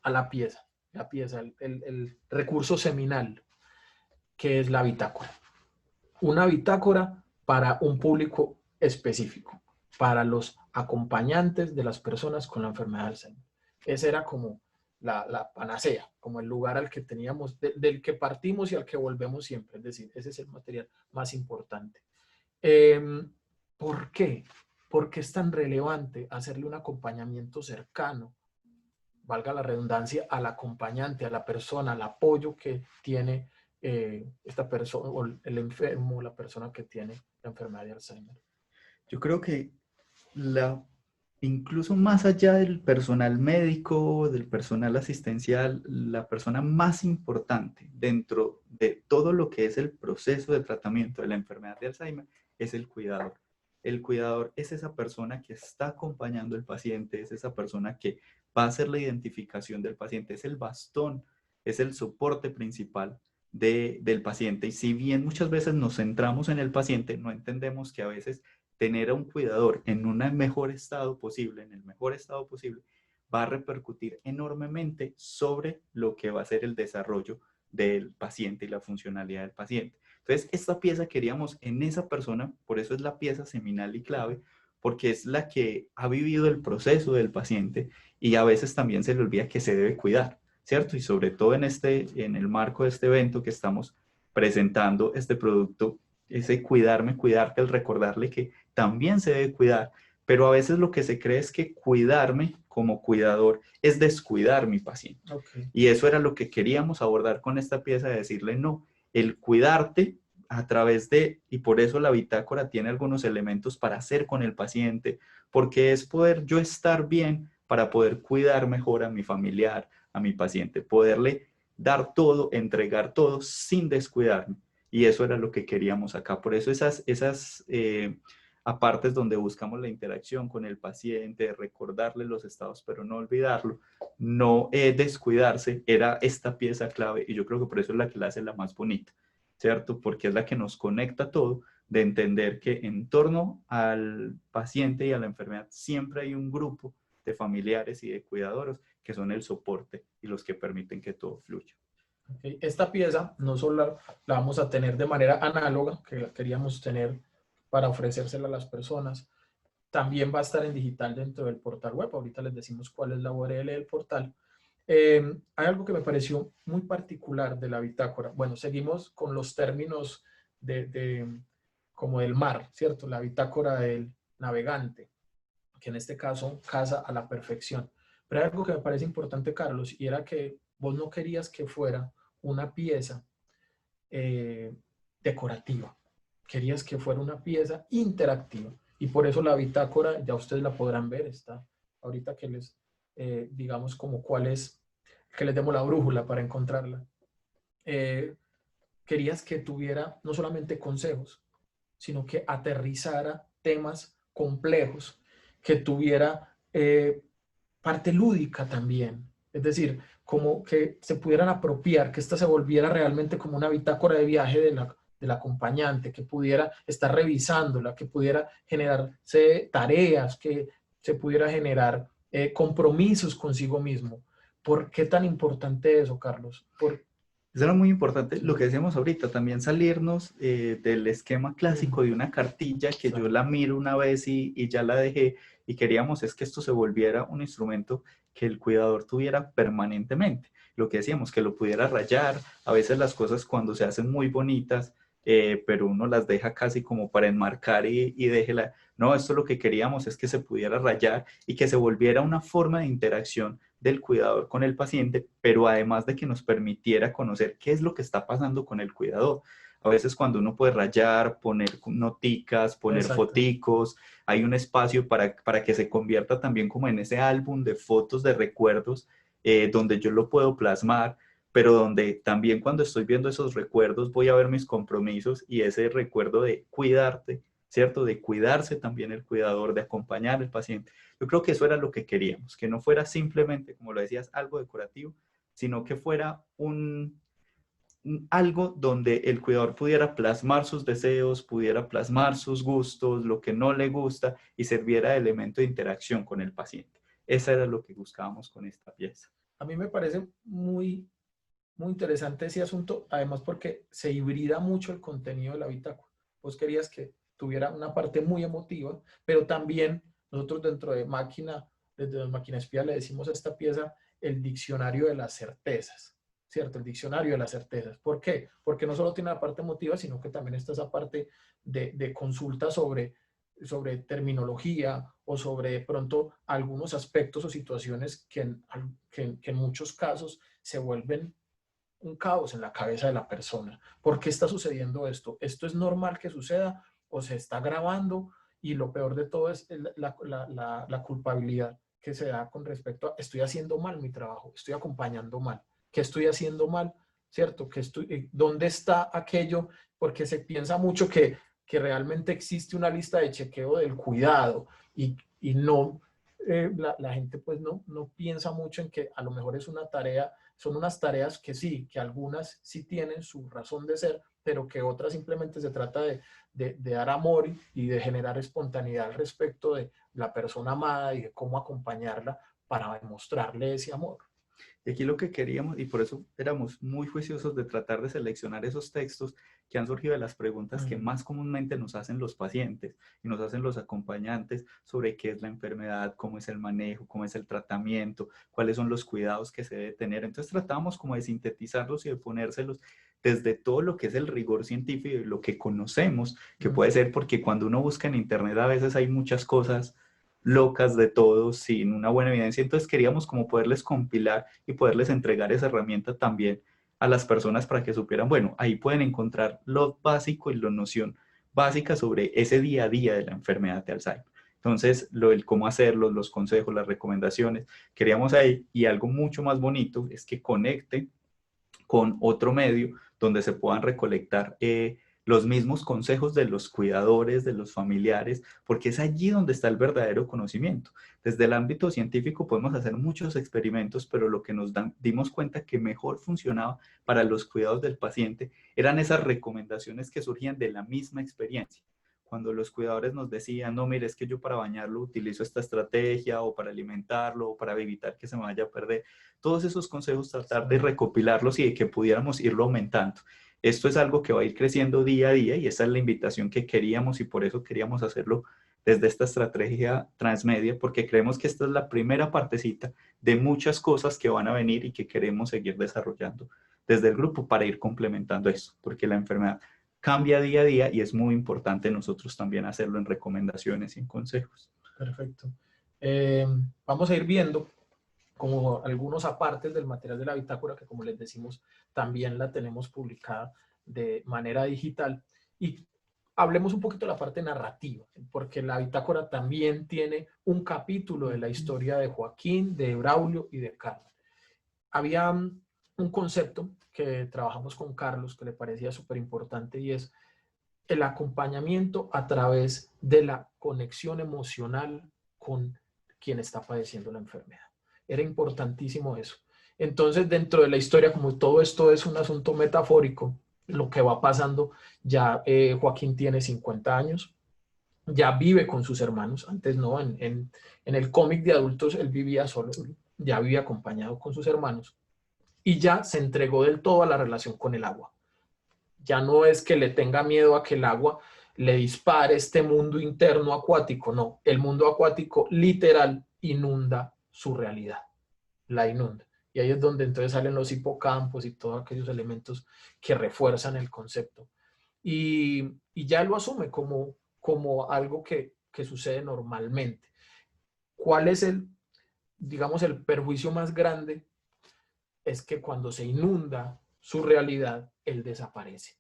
S2: el recurso seminal, que es la bitácora. Una bitácora para un público específico, para los acompañantes de las personas con la enfermedad de Alzheimer. Esa era como la panacea, como el lugar al que teníamos, del que partimos y al que volvemos siempre. Es decir, ese es el material más importante. ¿Por qué? ¿Por qué es tan relevante hacerle un acompañamiento cercano, valga la redundancia, al acompañante, a la persona, al apoyo que tiene esta persona, o el enfermo, la persona que tiene la enfermedad de Alzheimer?
S3: Yo creo que incluso más allá del personal médico, del personal asistencial, la persona más importante dentro de todo lo que es el proceso de tratamiento de la enfermedad de Alzheimer es el cuidador. El cuidador es esa persona que está acompañando al paciente, es esa persona que va a hacer la identificación del paciente, es el bastón, es el soporte principal del paciente. Y si bien muchas veces nos centramos en el paciente, no entendemos que a veces tener a un cuidador en un mejor estado posible, en el mejor estado posible, va a repercutir enormemente sobre lo que va a ser el desarrollo del paciente y la funcionalidad del paciente. Entonces, esta pieza queríamos en esa persona, por eso es la pieza seminal y clave, porque es la que ha vivido el proceso del paciente y a veces también se le olvida que se debe cuidar, ¿cierto? Y sobre todo en el marco de este evento que estamos presentando este producto, ese cuidarme, cuidarte, el recordarle que también se debe cuidar, pero a veces lo que se cree es que cuidarme como cuidador es descuidar mi paciente.
S2: Okay.
S3: Y eso era lo que queríamos abordar con esta pieza, de decirle no, el cuidarte a través de, y por eso la bitácora tiene algunos elementos para hacer con el paciente, porque es poder yo estar bien para poder cuidar mejor a mi familiar, a mi paciente, poderle dar todo, entregar todo sin descuidarme. Y eso era lo que queríamos acá. Por eso esas apartes donde buscamos la interacción con el paciente, recordarle los estados, pero no olvidarlo, no descuidarse, era esta pieza clave y yo creo que por eso es la que la hace la más bonita, ¿cierto? Porque es la que nos conecta todo, de entender que en torno al paciente y a la enfermedad siempre hay un grupo de familiares y de cuidadores que son el soporte y los que permiten que todo fluya.
S2: Okay. Esta pieza no solo la vamos a tener de manera análoga, que la queríamos tener para ofrecérsela a las personas, también va a estar en digital dentro del portal web. Ahorita les decimos cuál es la URL del portal. Hay algo que me pareció muy particular de la bitácora. Bueno, seguimos con los términos como del mar, ¿cierto? La bitácora del navegante, que en este caso casa a la perfección. Pero hay algo que me parece importante, Carlos, y era que vos no querías que fuera una pieza decorativa. Querías que fuera una pieza interactiva. Y por eso la bitácora, ya ustedes la podrán ver, está ahorita que les digamos como cuál es, que les demos la brújula para encontrarla. Querías que tuviera no solamente consejos, sino que aterrizara temas complejos, que tuviera parte lúdica también. Es decir, como que se pudieran apropiar, que esta se volviera realmente como una bitácora de viaje del acompañante, que pudiera estar revisándola, que pudiera generarse tareas, que se pudiera generar compromisos consigo mismo. ¿Por qué tan importante eso, Carlos?
S3: Eso era muy importante, lo que decíamos ahorita, también salirnos del esquema clásico de una cartilla que yo la miro una vez y ya la dejé, y queríamos es que esto se volviera un instrumento que el cuidador tuviera permanentemente. Lo que decíamos, que lo pudiera rayar, a veces las cosas cuando se hacen muy bonitas, pero uno las deja casi como para enmarcar y déjela. No, esto lo que queríamos es que se pudiera rayar y que se volviera una forma de interacción del cuidador con el paciente, pero además de que nos permitiera conocer qué es lo que está pasando con el cuidador. A veces cuando uno puede rayar, poner noticas, poner foticos, hay un espacio para que se convierta también como en ese álbum de fotos, de recuerdos, donde yo lo puedo plasmar, pero donde también cuando estoy viendo esos recuerdos voy a ver mis compromisos y ese recuerdo de cuidarte, ¿cierto? De cuidarse también el cuidador, de acompañar al paciente. Yo creo que eso era lo que queríamos, que no fuera simplemente, como lo decías, algo decorativo, sino que fuera algo donde el cuidador pudiera plasmar sus deseos, pudiera plasmar sus gustos, lo que no le gusta y serviera de elemento de interacción con el paciente. Eso era lo que buscábamos con esta pieza.
S2: A mí me parece muy interesante ese asunto, además porque se hibrida mucho el contenido de la bitácora. Vos querías que tuviera una parte muy emotiva, pero también nosotros dentro de desde Máquina Espía le decimos a esta pieza el diccionario de las certezas, ¿cierto? El diccionario de las certezas. ¿Por qué? Porque no solo tiene la parte emotiva, sino que también está esa parte de consulta sobre terminología o sobre de pronto algunos aspectos o situaciones que en muchos casos se vuelven un caos en la cabeza de la persona. ¿Por qué está sucediendo esto? ¿Esto es normal que suceda o se está grabando? Y lo peor de todo es la culpabilidad que se da con respecto a estoy haciendo mal mi trabajo, estoy acompañando mal. ¿Qué estoy haciendo mal? ¿Cierto? ¿Dónde está aquello? Porque se piensa mucho que realmente existe una lista de chequeo del cuidado y no, la gente pues no piensa mucho en que a lo mejor es una tarea, son unas tareas que sí, que algunas sí tienen su razón de ser, pero que otras simplemente se trata de dar amor y de generar espontaneidad al respecto de la persona amada y de cómo acompañarla para demostrarle ese amor.
S3: Y aquí lo que queríamos, y por eso éramos muy juiciosos de tratar de seleccionar esos textos que han surgido de las preguntas que más comúnmente nos hacen los pacientes y nos hacen los acompañantes sobre qué es la enfermedad, cómo es el manejo, cómo es el tratamiento, cuáles son los cuidados que se debe tener. Entonces tratábamos como de sintetizarlos y de ponérselos desde todo lo que es el rigor científico y lo que conocemos, que puede ser porque cuando uno busca en internet a veces hay muchas cosas locas de todos, sin una buena evidencia. Entonces queríamos como poderles compilar y poderles entregar esa herramienta también a las personas para que supieran, bueno, ahí pueden encontrar lo básico y la noción básica sobre ese día a día de la enfermedad de Alzheimer. Entonces, el cómo hacerlo, los consejos, las recomendaciones, queríamos ahí, y algo mucho más bonito es que conecte con otro medio donde se puedan recolectar los mismos consejos de los cuidadores, de los familiares, porque es allí donde está el verdadero conocimiento. Desde el ámbito científico podemos hacer muchos experimentos, pero lo que nos dimos cuenta que mejor funcionaba para los cuidados del paciente eran esas recomendaciones que surgían de la misma experiencia. Cuando los cuidadores nos decían, no, mire, es que yo para bañarlo utilizo esta estrategia, o para alimentarlo, o para evitar que se me vaya a perder. Todos esos consejos tratar de recopilarlos y de que pudiéramos irlo aumentando. Esto es algo que va a ir creciendo día a día, y esa es la invitación que queríamos, y por eso queríamos hacerlo desde esta estrategia transmedia, porque creemos que esta es la primera partecita de muchas cosas que van a venir y que queremos seguir desarrollando desde el grupo para ir complementando eso, porque la enfermedad cambia día a día y es muy importante nosotros también hacerlo en recomendaciones y en consejos.
S2: Perfecto. Vamos a ir viendo como algunos apartes del material de la bitácora, que como les decimos, también la tenemos publicada de manera digital. Y hablemos un poquito de la parte narrativa, porque la bitácora también tiene un capítulo de la historia de Joaquín, de Braulio y de Carmen. Había un concepto que trabajamos con Carlos que le parecía súper importante, y es el acompañamiento a través de la conexión emocional con quien está padeciendo la enfermedad. Era importantísimo eso. Entonces, dentro de la historia, como todo esto es un asunto metafórico, lo que va pasando, ya Joaquín tiene 50 años, ya vive con sus hermanos. Antes no, en el cómic de adultos él vivía solo, ya vivía acompañado con sus hermanos, y ya se entregó del todo a la relación con el agua. Ya no es que le tenga miedo a que el agua le dispare este mundo interno acuático, no. El mundo acuático literal inunda su realidad, la inunda. Y ahí es donde entonces salen los hipocampos y todos aquellos elementos que refuerzan el concepto. Y ya lo asume como algo que sucede normalmente. ¿Cuál es digamos, el perjuicio más grande? Es que cuando se inunda su realidad, él desaparece.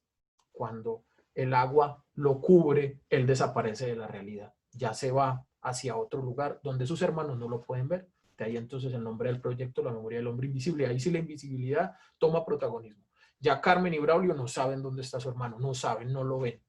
S2: Cuando el agua lo cubre, él desaparece de la realidad. Ya se va hacia otro lugar donde sus hermanos no lo pueden ver. De ahí entonces el nombre del proyecto, La Memoria del Hombre Invisible. Ahí sí la invisibilidad toma protagonismo. Ya Carmen y Braulio no saben dónde está su hermano, no saben, no lo ven.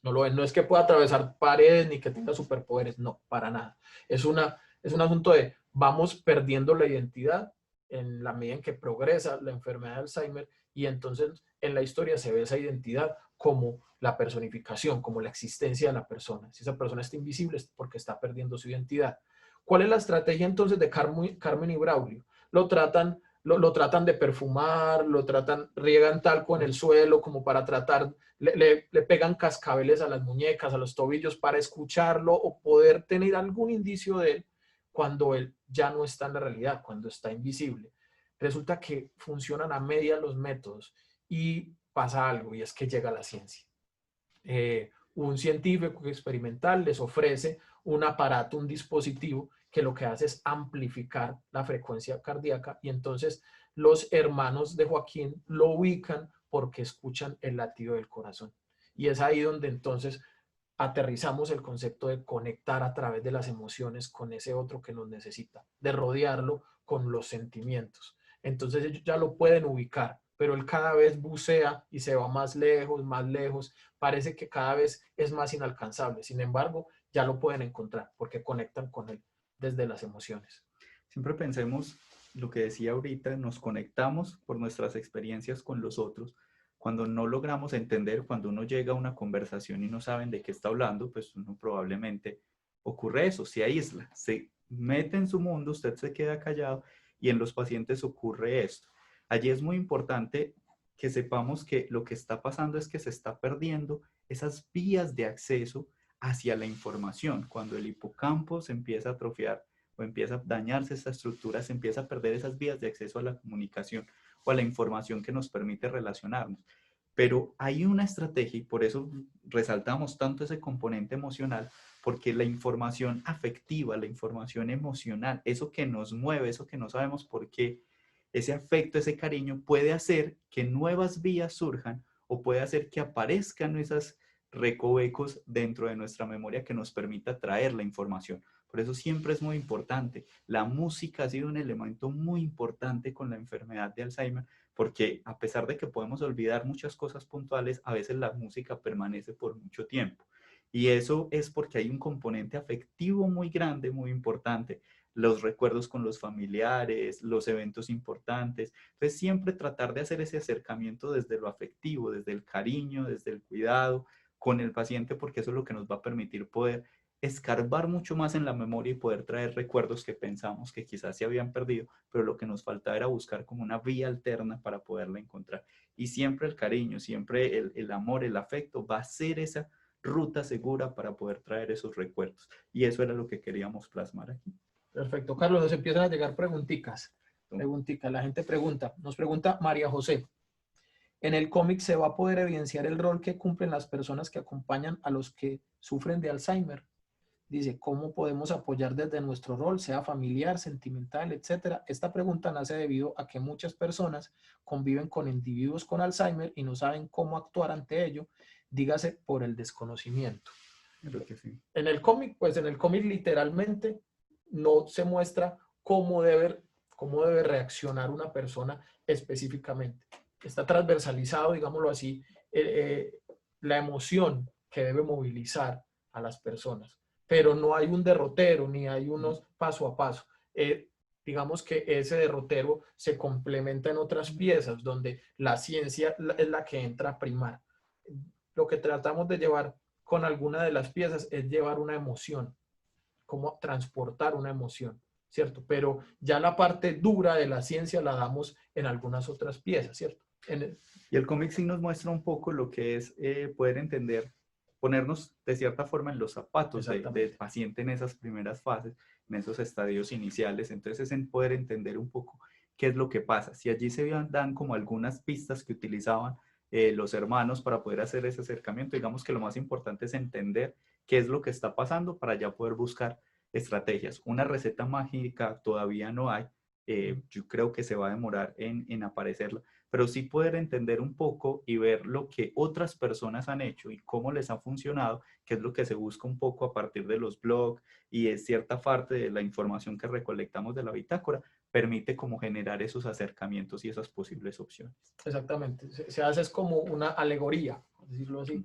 S2: No lo ven, no es que pueda atravesar paredes ni que tenga superpoderes, no, para nada. Es un asunto de vamos perdiendo la identidad en la medida en que progresa la enfermedad de Alzheimer, y entonces en la historia se ve esa identidad como la personificación, como la existencia de la persona. Si esa persona está invisible es porque está perdiendo su identidad. ¿Cuál es la estrategia entonces de Carmen y Braulio? Lo tratan de perfumar, riegan talco en el suelo como para tratar, le pegan cascabeles a las muñecas, a los tobillos para escucharlo o poder tener algún indicio de él cuando él ya no está en la realidad, cuando está invisible. Resulta que funcionan a media los métodos y pasa algo, y es que llega la ciencia. Un científico experimental les ofrece un aparato, un dispositivo que lo que hace es amplificar la frecuencia cardíaca, y entonces los hermanos de Joaquín lo ubican porque escuchan el latido del corazón. Y es ahí donde entonces aterrizamos el concepto de conectar a través de las emociones con ese otro que nos necesita, de rodearlo con los sentimientos. Entonces ellos ya lo pueden ubicar, pero él cada vez bucea y se va más lejos, parece que cada vez es más inalcanzable. Sin embargo, ya lo pueden encontrar porque conectan con él desde las emociones.
S3: Siempre pensemos lo que decía ahorita, nos conectamos por nuestras experiencias con los otros. Cuando no logramos entender, cuando uno llega a una conversación y no saben de qué está hablando, pues uno probablemente ocurre eso, se aísla, se mete en su mundo, usted se queda callado, y en los pacientes ocurre esto. Allí es muy importante que sepamos que lo que está pasando es que se está perdiendo esas vías de acceso hacia la información. Cuando el hipocampo se empieza a atrofiar o empieza a dañarse esta estructura, se empieza a perder esas vías de acceso a la comunicación o a la información que nos permite relacionarnos. Pero hay una estrategia, y por eso resaltamos tanto ese componente emocional, porque la información afectiva, la información emocional, eso que nos mueve, eso que no sabemos por qué ese afecto, ese cariño puede hacer que nuevas vías surjan o puede hacer que aparezcan esas recovecos dentro de nuestra memoria que nos permita traer la información. Por eso siempre es muy importante. La música ha sido un elemento muy importante con la enfermedad de Alzheimer, porque a pesar de que podemos olvidar muchas cosas puntuales, a veces la música permanece por mucho tiempo. Y eso es porque hay un componente afectivo muy grande, muy importante. Los recuerdos con los familiares, los eventos importantes. Entonces, siempre tratar de hacer ese acercamiento desde lo afectivo, desde el cariño, desde el cuidado con el paciente, porque eso es lo que nos va a permitir poder escarbar mucho más en la memoria y poder traer recuerdos que pensamos que quizás se habían perdido, pero lo que nos faltaba era buscar como una vía alterna para poderla encontrar. Y siempre el cariño, siempre el amor, el afecto va a ser esa ruta segura para poder traer esos recuerdos. Y eso era lo que queríamos plasmar aquí.
S2: Perfecto. Carlos, nos empiezan a llegar preguntitas. La gente pregunta, nos pregunta María José. En el cómic se va a poder evidenciar el rol que cumplen las personas que acompañan a los que sufren de Alzheimer. Dice, ¿cómo podemos apoyar desde nuestro rol, sea familiar, sentimental, etcétera? Esta pregunta nace debido a que muchas personas conviven con individuos con Alzheimer y no saben cómo actuar ante ello, dígase por el desconocimiento.
S3: Creo que sí.
S2: En el cómic, pues en el cómic literalmente no se muestra cómo debe reaccionar una persona específicamente. Está transversalizado, digámoslo así, la emoción que debe movilizar a las personas. Pero no hay un derrotero, ni hay unos paso a paso. Digamos que ese derrotero se complementa en otras piezas, donde la ciencia es la que entra a primar. Lo que tratamos de llevar con alguna de las piezas es llevar una emoción, cómo transportar una emoción, ¿cierto? Pero ya la parte dura de la ciencia la damos en algunas otras piezas, ¿cierto?
S3: Y el cómic sí nos muestra un poco lo que es poder entender, ponernos de cierta forma en los zapatos del paciente en esas primeras fases, en esos estadios iniciales. Entonces es en poder entender un poco qué es lo que pasa. Si allí se dan como algunas pistas que utilizaban los hermanos para poder hacer ese acercamiento, digamos que lo más importante es entender qué es lo que está pasando para ya poder buscar estrategias. Una receta mágica todavía no hay. Yo creo que se va a demorar en aparecerla, pero sí poder entender un poco y ver lo que otras personas han hecho y cómo les ha funcionado, que es lo que se busca un poco a partir de los blogs y es cierta parte de la información que recolectamos de la bitácora, permite como generar esos acercamientos y esas posibles opciones.
S2: Exactamente, se hace es como una alegoría, por decirlo así.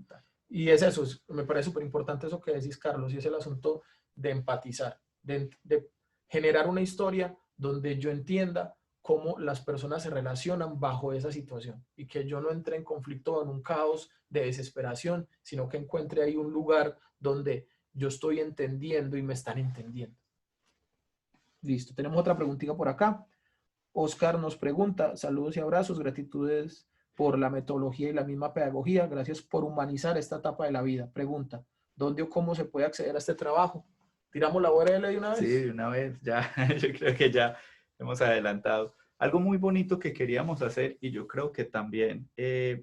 S2: Y es eso, me parece súper importante eso que decís, Carlos, y es el asunto de empatizar, de generar una historia donde yo entienda cómo las personas se relacionan bajo esa situación y que yo no entre en conflicto o en un caos de desesperación, sino que encuentre ahí un lugar donde yo estoy entendiendo y me están entendiendo. Listo, tenemos otra preguntita por acá. Oscar nos pregunta, saludos y abrazos, gratitudes por la metodología y la misma pedagogía, gracias por humanizar esta etapa de la vida. Pregunta, ¿dónde o cómo se puede acceder a este trabajo? ¿Tiramos la URL de una vez?
S3: Sí, de una vez, ya, yo creo que ya hemos adelantado. Algo muy bonito que queríamos hacer, y yo creo que también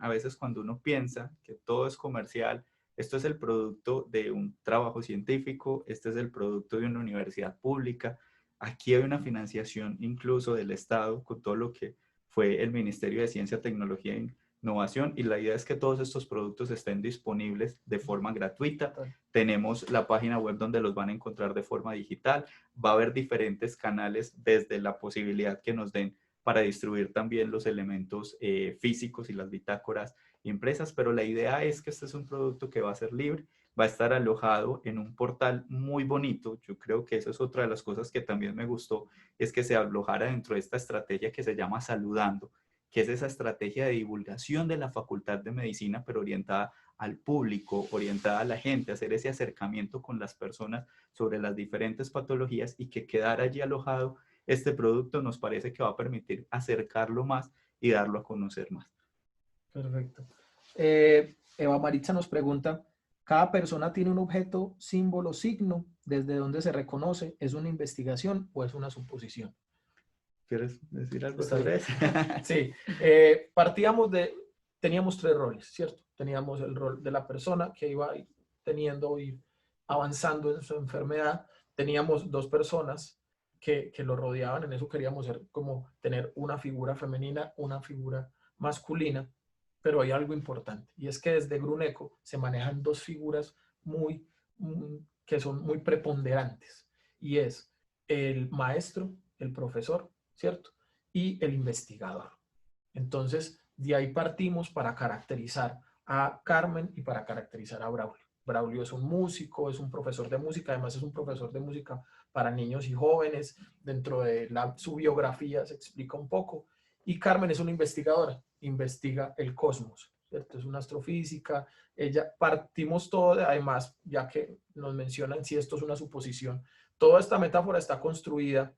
S3: a veces cuando uno piensa que todo es comercial, esto es el producto de un trabajo científico, este es el producto de una universidad pública, aquí hay una financiación incluso del Estado con todo lo que fue el Ministerio de Ciencia, Tecnología e Innovación, y la idea es que todos estos productos estén disponibles de forma gratuita. Tenemos la página web donde los van a encontrar de forma digital, va a haber diferentes canales desde la posibilidad que nos den para distribuir también los elementos físicos y las bitácoras impresas, pero la idea es que este es un producto que va a ser libre, va a estar alojado en un portal muy bonito. Yo creo que eso es otra de las cosas que también me gustó, es que se alojara dentro de esta estrategia que se llama Saludando, que es esa estrategia de divulgación de la Facultad de Medicina, pero orientada al público, orientada a la gente, hacer ese acercamiento con las personas sobre las diferentes patologías y que quedara allí alojado este producto nos parece que va a permitir acercarlo más y darlo a conocer más.
S2: Perfecto. Eva Maritza nos pregunta, ¿cada persona tiene un objeto, símbolo, signo? ¿Desde dónde se reconoce? ¿Es una investigación o es una suposición?
S3: ¿Quieres decir algo sobre eso?
S2: Sí, teníamos 3 roles, ¿cierto? Teníamos el rol de la persona que iba teniendo y avanzando en su enfermedad. Teníamos 2 personas que lo rodeaban. En eso queríamos ser como tener una figura femenina, una figura masculina, pero hay algo importante, y es que desde Gruneco se manejan dos figuras que son muy preponderantes, y es el maestro, el profesor, ¿cierto? Y el investigador. Entonces, de ahí partimos para caracterizar a Carmen y para caracterizar a Braulio. Braulio es un músico, es un profesor de música, además es un profesor de música para niños y jóvenes. Dentro de su biografía se explica un poco. Y Carmen es una investigadora, investiga el cosmos, ¿cierto? Es una astrofísica. Ella, partimos todo, además, ya que nos mencionan si esto es una suposición, toda esta metáfora está construida,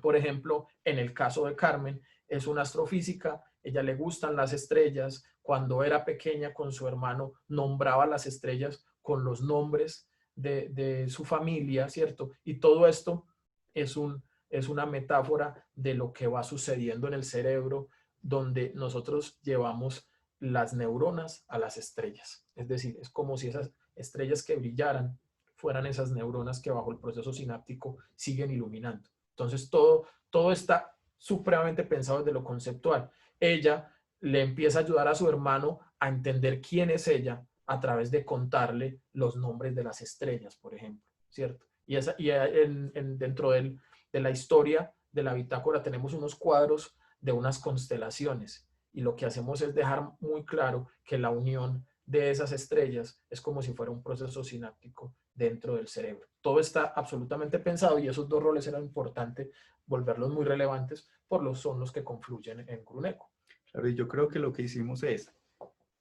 S2: por ejemplo, en el caso de Carmen, es una astrofísica, ella le gustan las estrellas, cuando era pequeña con su hermano nombraba las estrellas con los nombres de su familia, ¿cierto? Y todo esto es una metáfora de lo que va sucediendo en el cerebro, donde nosotros llevamos las neuronas a las estrellas. Es decir, es como si esas estrellas que brillaran fueran esas neuronas que bajo el proceso sináptico siguen iluminando. Entonces todo está supremamente pensado desde lo conceptual. Ella le empieza a ayudar a su hermano a entender quién es ella a través de contarle los nombres de las estrellas, por ejemplo, ¿cierto? Dentro de la historia de la bitácora tenemos unos cuadros de unas constelaciones, y lo que hacemos es dejar muy claro que la unión de esas estrellas es como si fuera un proceso sináptico dentro del cerebro. Todo está absolutamente pensado, y esos dos roles eran importantes volverlos muy relevantes son los que confluyen en Gruneco.
S3: Claro, y yo creo que lo que hicimos es,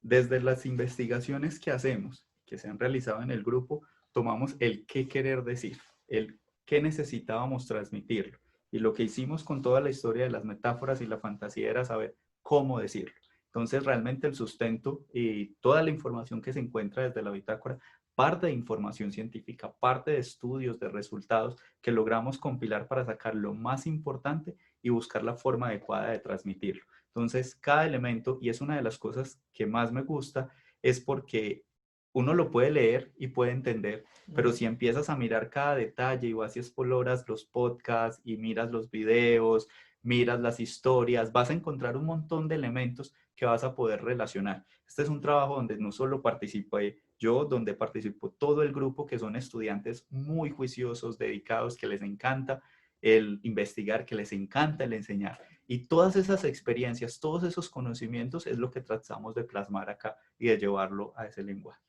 S3: desde las investigaciones que hacemos, que se han realizado en el grupo, tomamos el qué querer decir, el qué necesitábamos transmitirlo. Y lo que hicimos con toda la historia de las metáforas y la fantasía era saber cómo decirlo. Entonces, realmente el sustento y toda la información que se encuentra desde la bitácora parte de información científica, parte de estudios, de resultados que logramos compilar para sacar lo más importante y buscar la forma adecuada de transmitirlo. Entonces, cada elemento, y es una de las cosas que más me gusta, es porque uno lo puede leer y puede entender, pero si empiezas a mirar cada detalle y vas y exploras los podcasts y miras los videos, miras las historias, vas a encontrar un montón de elementos que vas a poder relacionar. Este es un trabajo donde no solo participé yo, donde participó todo el grupo, que son estudiantes muy juiciosos, dedicados, que les encanta el investigar, que les encanta el enseñar. Y todas esas experiencias, todos esos conocimientos es lo que tratamos de plasmar acá y de llevarlo a ese lenguaje.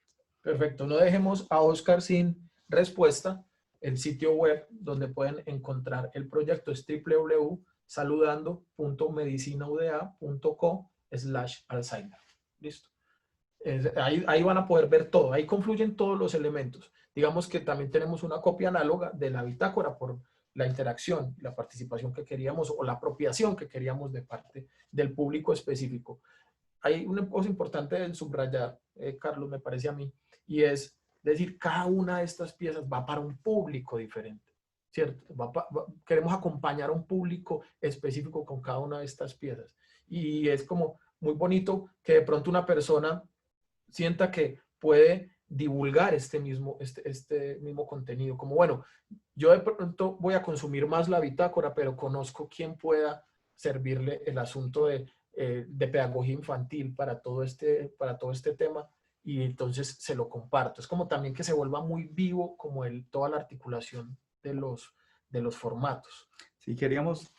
S2: Perfecto, no dejemos a Oscar sin respuesta. El sitio web donde pueden encontrar el proyecto es www.saludando.medicinauda.co/Alzheimer. Listo. Ahí van a poder ver todo, ahí confluyen todos los elementos. Digamos que también tenemos una copia análoga de la bitácora por la interacción, la participación que queríamos o la apropiación que queríamos de parte del público específico. Hay una cosa importante de subrayar, Carlos, me parece a mí, y es decir, cada una de estas piezas va para un público diferente, ¿cierto? Queremos acompañar a un público específico con cada una de estas piezas. Y es como muy bonito que de pronto una persona sienta que puede divulgar este mismo contenido. Como, bueno, yo de pronto voy a consumir más la bitácora, pero conozco quién pueda servirle el asunto de pedagogía infantil para todo este tema, y entonces se lo comparto. Es como también que se vuelva muy vivo como toda la articulación de los formatos.
S3: Sí, queríamos,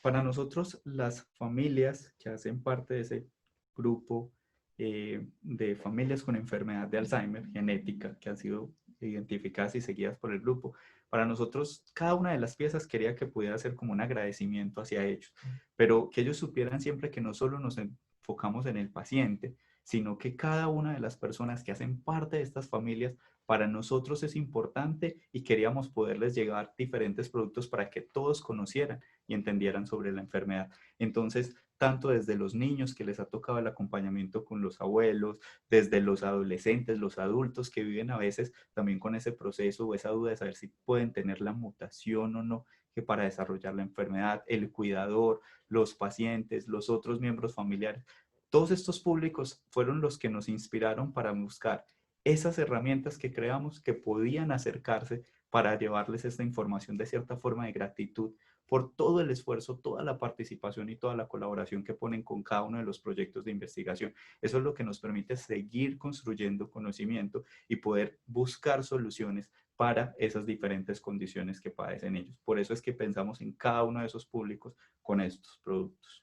S3: para nosotros, las familias que hacen parte de ese grupo de familias con enfermedad de Alzheimer genética que han sido identificadas y seguidas por el grupo, para nosotros cada una de las piezas quería que pudiera ser como un agradecimiento hacia ellos, pero que ellos supieran siempre que no solo nos enfocamos en el paciente, sino que cada una de las personas que hacen parte de estas familias para nosotros es importante, y queríamos poderles llegar diferentes productos para que todos conocieran y entendieran sobre la enfermedad. Entonces, tanto desde los niños que les ha tocado el acompañamiento con los abuelos, desde los adolescentes, los adultos que viven a veces también con ese proceso o esa duda de saber si pueden tener la mutación o no que para desarrollar la enfermedad, el cuidador, los pacientes, los otros miembros familiares. Todos estos públicos fueron los que nos inspiraron para buscar esas herramientas que creamos que podían acercarse para llevarles esta información de cierta forma de gratitud por todo el esfuerzo, toda la participación y toda la colaboración que ponen con cada uno de los proyectos de investigación. Eso es lo que nos permite seguir construyendo conocimiento y poder buscar soluciones para esas diferentes condiciones que padecen ellos. Por eso es que pensamos en cada uno de esos públicos con estos productos.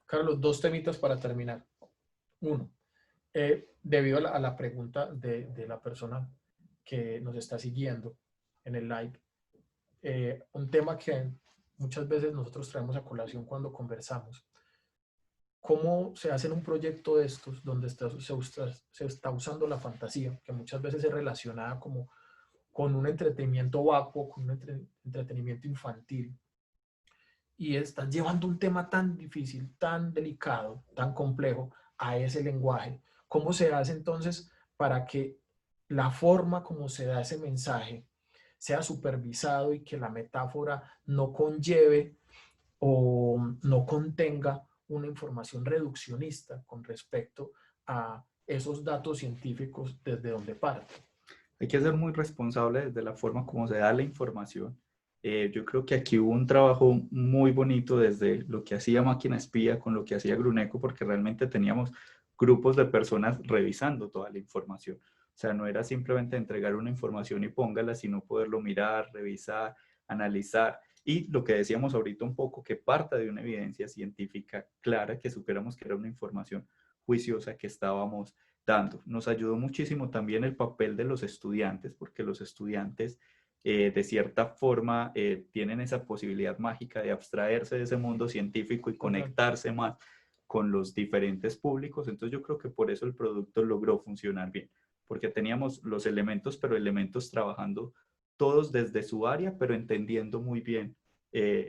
S2: Carlos, dos temitas para terminar. Uno, debido a la pregunta de la persona que nos está siguiendo en el live, un tema que muchas veces nosotros traemos a colación cuando conversamos. ¿Cómo se hace en un proyecto de estos donde se está usando la fantasía, que muchas veces es relacionada como con un entretenimiento vacuo, con un entretenimiento infantil, y están llevando un tema tan difícil, tan delicado, tan complejo a ese lenguaje? ¿Cómo se hace entonces para que la forma como se da ese mensaje sea supervisado y que la metáfora no conlleve o no contenga una información reduccionista con respecto a esos datos científicos desde donde parte?
S3: Hay que ser muy responsable desde la forma como se da la información. Yo creo que aquí hubo un trabajo muy bonito desde lo que hacía Máquina Espía con lo que hacía Gruneco, porque realmente teníamos grupos de personas revisando toda la información. O sea, no era simplemente entregar una información y póngala, sino poderlo mirar, revisar, analizar. Y lo que decíamos ahorita un poco, que parta de una evidencia científica clara, que supiéramos que era una información juiciosa que estábamos dando. Nos ayudó muchísimo también el papel de los estudiantes, porque los estudiantes de cierta forma tienen esa posibilidad mágica de abstraerse de ese mundo científico y conectarse más con los diferentes públicos. Entonces yo creo que por eso el producto logró funcionar bien, porque teníamos los elementos, pero elementos trabajando todos desde su área, pero entendiendo muy bien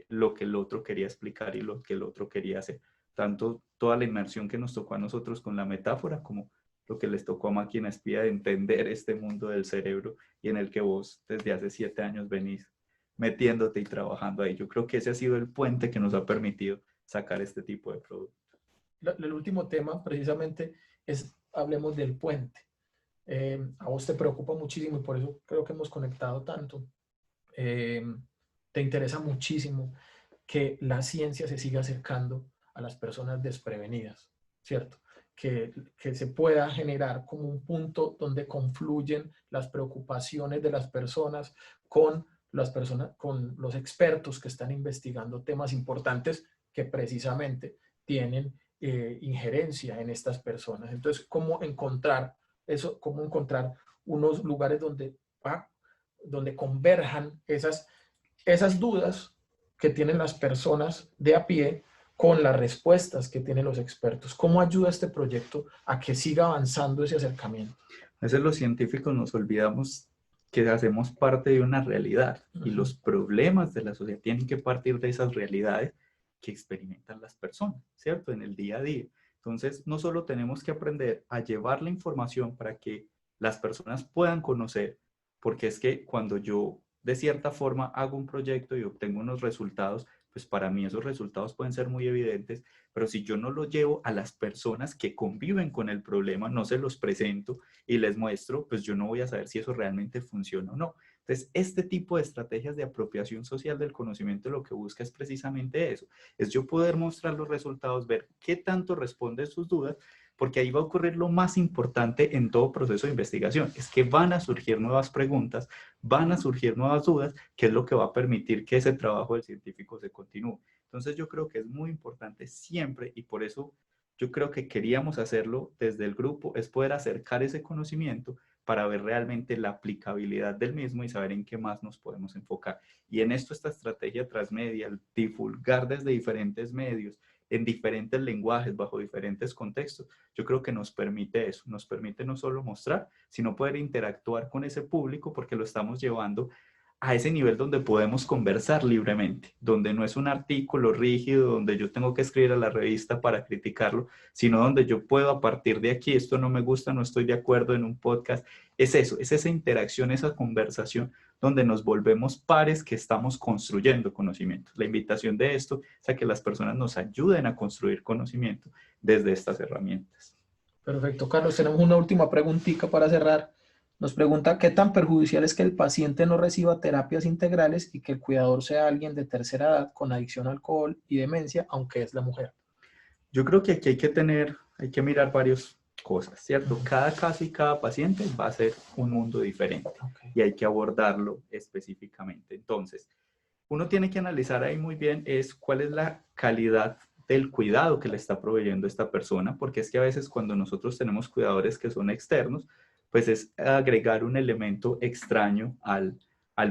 S3: lo que el otro quería explicar y lo que el otro quería hacer. Tanto toda la inmersión que nos tocó a nosotros con la metáfora, como lo que les tocó a Máquina Espía de entender este mundo del cerebro y en el que vos desde hace 7 años venís metiéndote y trabajando ahí. Yo creo que ese ha sido el puente que nos ha permitido sacar este tipo de productos.
S2: El último tema precisamente es, hablemos del puente. A vos te preocupa muchísimo y por eso creo que hemos conectado tanto. Te interesa muchísimo que la ciencia se siga acercando a las personas desprevenidas, ¿cierto? Que se pueda generar como un punto donde confluyen las preocupaciones de las personas con con los expertos que están investigando temas importantes que precisamente tienen injerencia en estas personas. Entonces, ¿cómo encontrar eso? ¿Cómo encontrar unos lugares donde converjan esas dudas que tienen las personas de a pie con las respuestas que tienen los expertos? ¿Cómo ayuda este proyecto a que siga avanzando ese acercamiento?
S3: A veces los científicos nos olvidamos que hacemos parte de una realidad y los problemas de la sociedad tienen que partir de esas realidades que experimentan las personas, ¿cierto? En el día a día. Entonces, no solo tenemos que aprender a llevar la información para que las personas puedan conocer, porque es que cuando yo de cierta forma hago un proyecto y obtengo unos resultados, pues para mí esos resultados pueden ser muy evidentes, pero si yo no los llevo a las personas que conviven con el problema, no se los presento y les muestro, pues yo no voy a saber si eso realmente funciona o no. Entonces, este tipo de estrategias de apropiación social del conocimiento lo que busca es precisamente eso, es yo poder mostrar los resultados, ver qué tanto responden sus dudas, porque ahí va a ocurrir lo más importante en todo proceso de investigación, es que van a surgir nuevas preguntas, van a surgir nuevas dudas, que es lo que va a permitir que ese trabajo del científico se continúe. Entonces yo creo que es muy importante siempre, y por eso yo creo que queríamos hacerlo desde el grupo, es poder acercar ese conocimiento para ver realmente la aplicabilidad del mismo y saber en qué más nos podemos enfocar. Y en esto esta estrategia transmedia, el divulgar desde diferentes medios, en diferentes lenguajes, bajo diferentes contextos, yo creo que nos permite eso, nos permite no solo mostrar, sino poder interactuar con ese público porque lo estamos llevando a ese nivel donde podemos conversar libremente, donde no es un artículo rígido, donde yo tengo que escribir a la revista para criticarlo, sino donde yo puedo a partir de aquí, esto no me gusta, no estoy de acuerdo en un podcast. Es eso, es esa interacción, esa conversación donde nos volvemos pares que estamos construyendo conocimiento. La invitación de esto es a que las personas nos ayuden a construir conocimiento desde estas herramientas.
S2: Perfecto, Carlos. Tenemos una última preguntita para cerrar Nos pregunta qué tan perjudicial es que el paciente no reciba terapias integrales y que el cuidador sea alguien de tercera edad con adicción a alcohol y demencia, aunque es la mujer.
S3: Yo creo que aquí hay que mirar varias cosas, ¿cierto? Cada caso y cada paciente va a ser un mundo diferente y hay que abordarlo específicamente. Entonces, uno tiene que analizar ahí muy bien es cuál es la calidad del cuidado que le está proveyendo esta persona, porque es que a veces cuando nosotros tenemos cuidadores que son externos, pues es agregar un elemento extraño al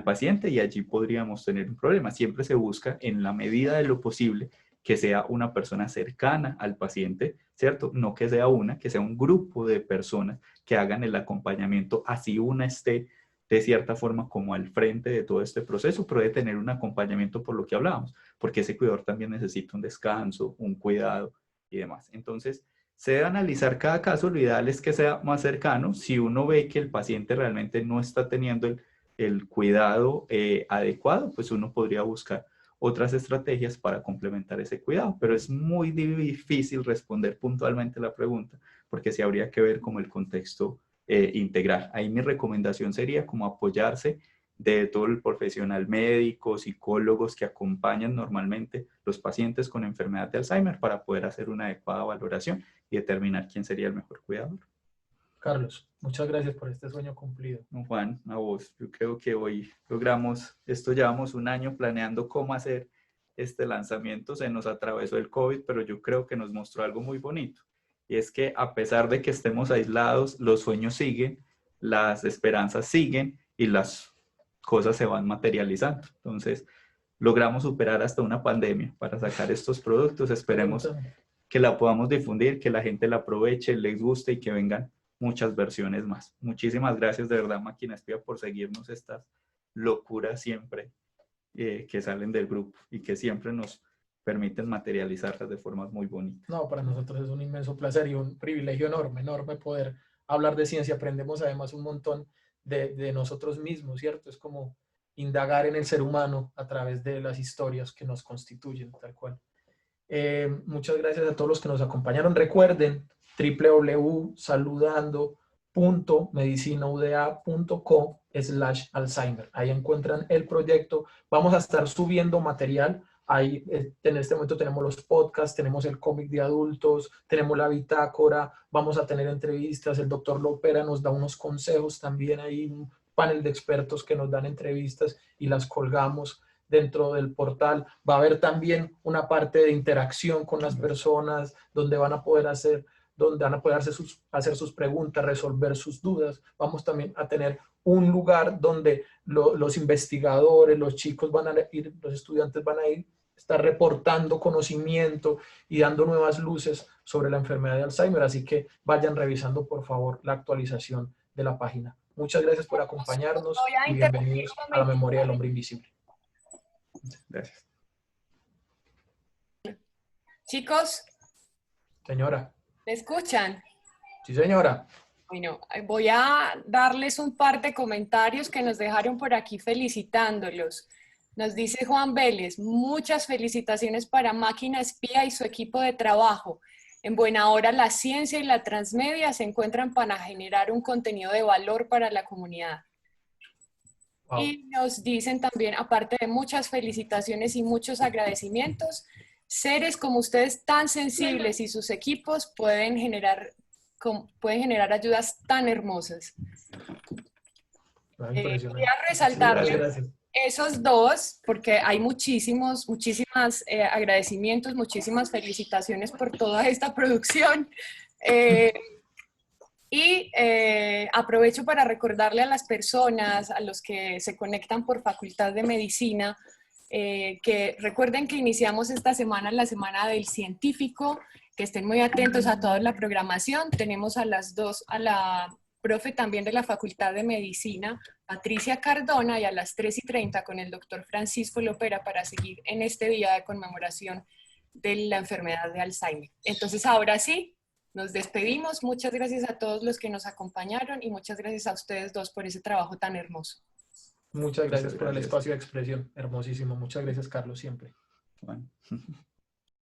S3: paciente y allí podríamos tener un problema. Siempre se busca en la medida de lo posible que sea una persona cercana al paciente, ¿cierto? No que sea que sea un grupo de personas que hagan el acompañamiento, así una esté de cierta forma como al frente de todo este proceso, pero debe tener un acompañamiento por lo que hablábamos, porque ese cuidador también necesita un descanso, un cuidado y demás. Entonces, se debe analizar cada caso, lo ideal es que sea más cercano. Si uno ve que el paciente realmente no está teniendo el cuidado adecuado, pues uno podría buscar otras estrategias para complementar ese cuidado, pero es muy difícil responder puntualmente la pregunta, porque sí habría que ver como el contexto integral. Ahí mi recomendación sería como apoyarse de todo el profesional médico, psicólogos que acompañan normalmente los pacientes con enfermedad de Alzheimer para poder hacer una adecuada valoración y determinar quién sería el mejor cuidador.
S2: Carlos, muchas gracias por este sueño cumplido.
S3: Juan, a vos, yo creo que hoy logramos esto, llevamos un año planeando cómo hacer este lanzamiento, se nos atravesó el COVID, pero yo creo que nos mostró algo muy bonito. Y es que a pesar de que estemos aislados, los sueños siguen, las esperanzas siguen y las cosas se van materializando. Entonces, logramos superar hasta una pandemia para sacar estos productos. Esperemos que la podamos difundir, que la gente la aproveche, les guste y que vengan muchas versiones más. Muchísimas gracias de verdad, Máquina Espía, por seguirnos estas locuras siempre que salen del grupo y que siempre nos permiten materializarlas de formas muy bonitas.
S2: No, para nosotros es un inmenso placer y un privilegio enorme, enorme poder hablar de ciencia. Aprendemos además un montón de nosotros mismos, ¿cierto? Es como indagar en el ser humano a través de las historias que nos constituyen, tal cual. Muchas gracias a todos los que nos acompañaron. Recuerden www.saludando.medicinauda.co/Alzheimer. Ahí encuentran el proyecto. Vamos a estar subiendo material. Ahí en este momento tenemos los podcasts, tenemos el cómic de adultos, tenemos la bitácora, vamos a tener entrevistas. El doctor Lopera nos da unos consejos también ahí, un panel de expertos que nos dan entrevistas y las colgamos dentro del portal. Va a haber también una parte de interacción con las personas donde van a poder hacer sus preguntas, resolver sus dudas. Vamos también a tener un lugar donde los investigadores, los chicos van a ir, los estudiantes van a ir, estar reportando conocimiento y dando nuevas luces sobre la enfermedad de Alzheimer. Así que vayan revisando, por favor, la actualización de la página. Muchas gracias por acompañarnos y bienvenidos a la memoria del hombre invisible.
S3: Gracias.
S1: Chicos,
S2: señora.
S1: ¿me escuchan?
S2: Sí, señora.
S1: Bueno, voy a darles un par de comentarios que nos dejaron por aquí felicitándolos. Nos dice Juan Vélez, muchas felicitaciones para Máquina Espía y su equipo de trabajo. En buena hora la ciencia y la transmedia se encuentran para generar un contenido de valor para la comunidad. Wow. Y nos dicen también, aparte de muchas felicitaciones y muchos agradecimientos, seres como ustedes tan sensibles y sus equipos pueden generar ayudas tan hermosas. Quería resaltarles esos dos, porque hay muchísimas agradecimientos, muchísimas felicitaciones por toda esta producción. Y aprovecho para recordarle a las personas, a los que se conectan por Facultad de Medicina, que recuerden que iniciamos esta semana la Semana del Científico, que estén muy atentos a toda la programación. Tenemos a las dos, a la profe también de la Facultad de Medicina, Patricia Cardona, y a las 3:30 con el doctor Francisco Lopera para seguir en este día de conmemoración de la enfermedad de Alzheimer. Entonces ahora sí, nos despedimos. Muchas gracias a todos los que nos acompañaron y muchas gracias a ustedes dos por ese trabajo tan hermoso.
S2: Muchas gracias por el espacio de expresión. Hermosísimo. Muchas gracias, Carlos, siempre.
S3: Bueno.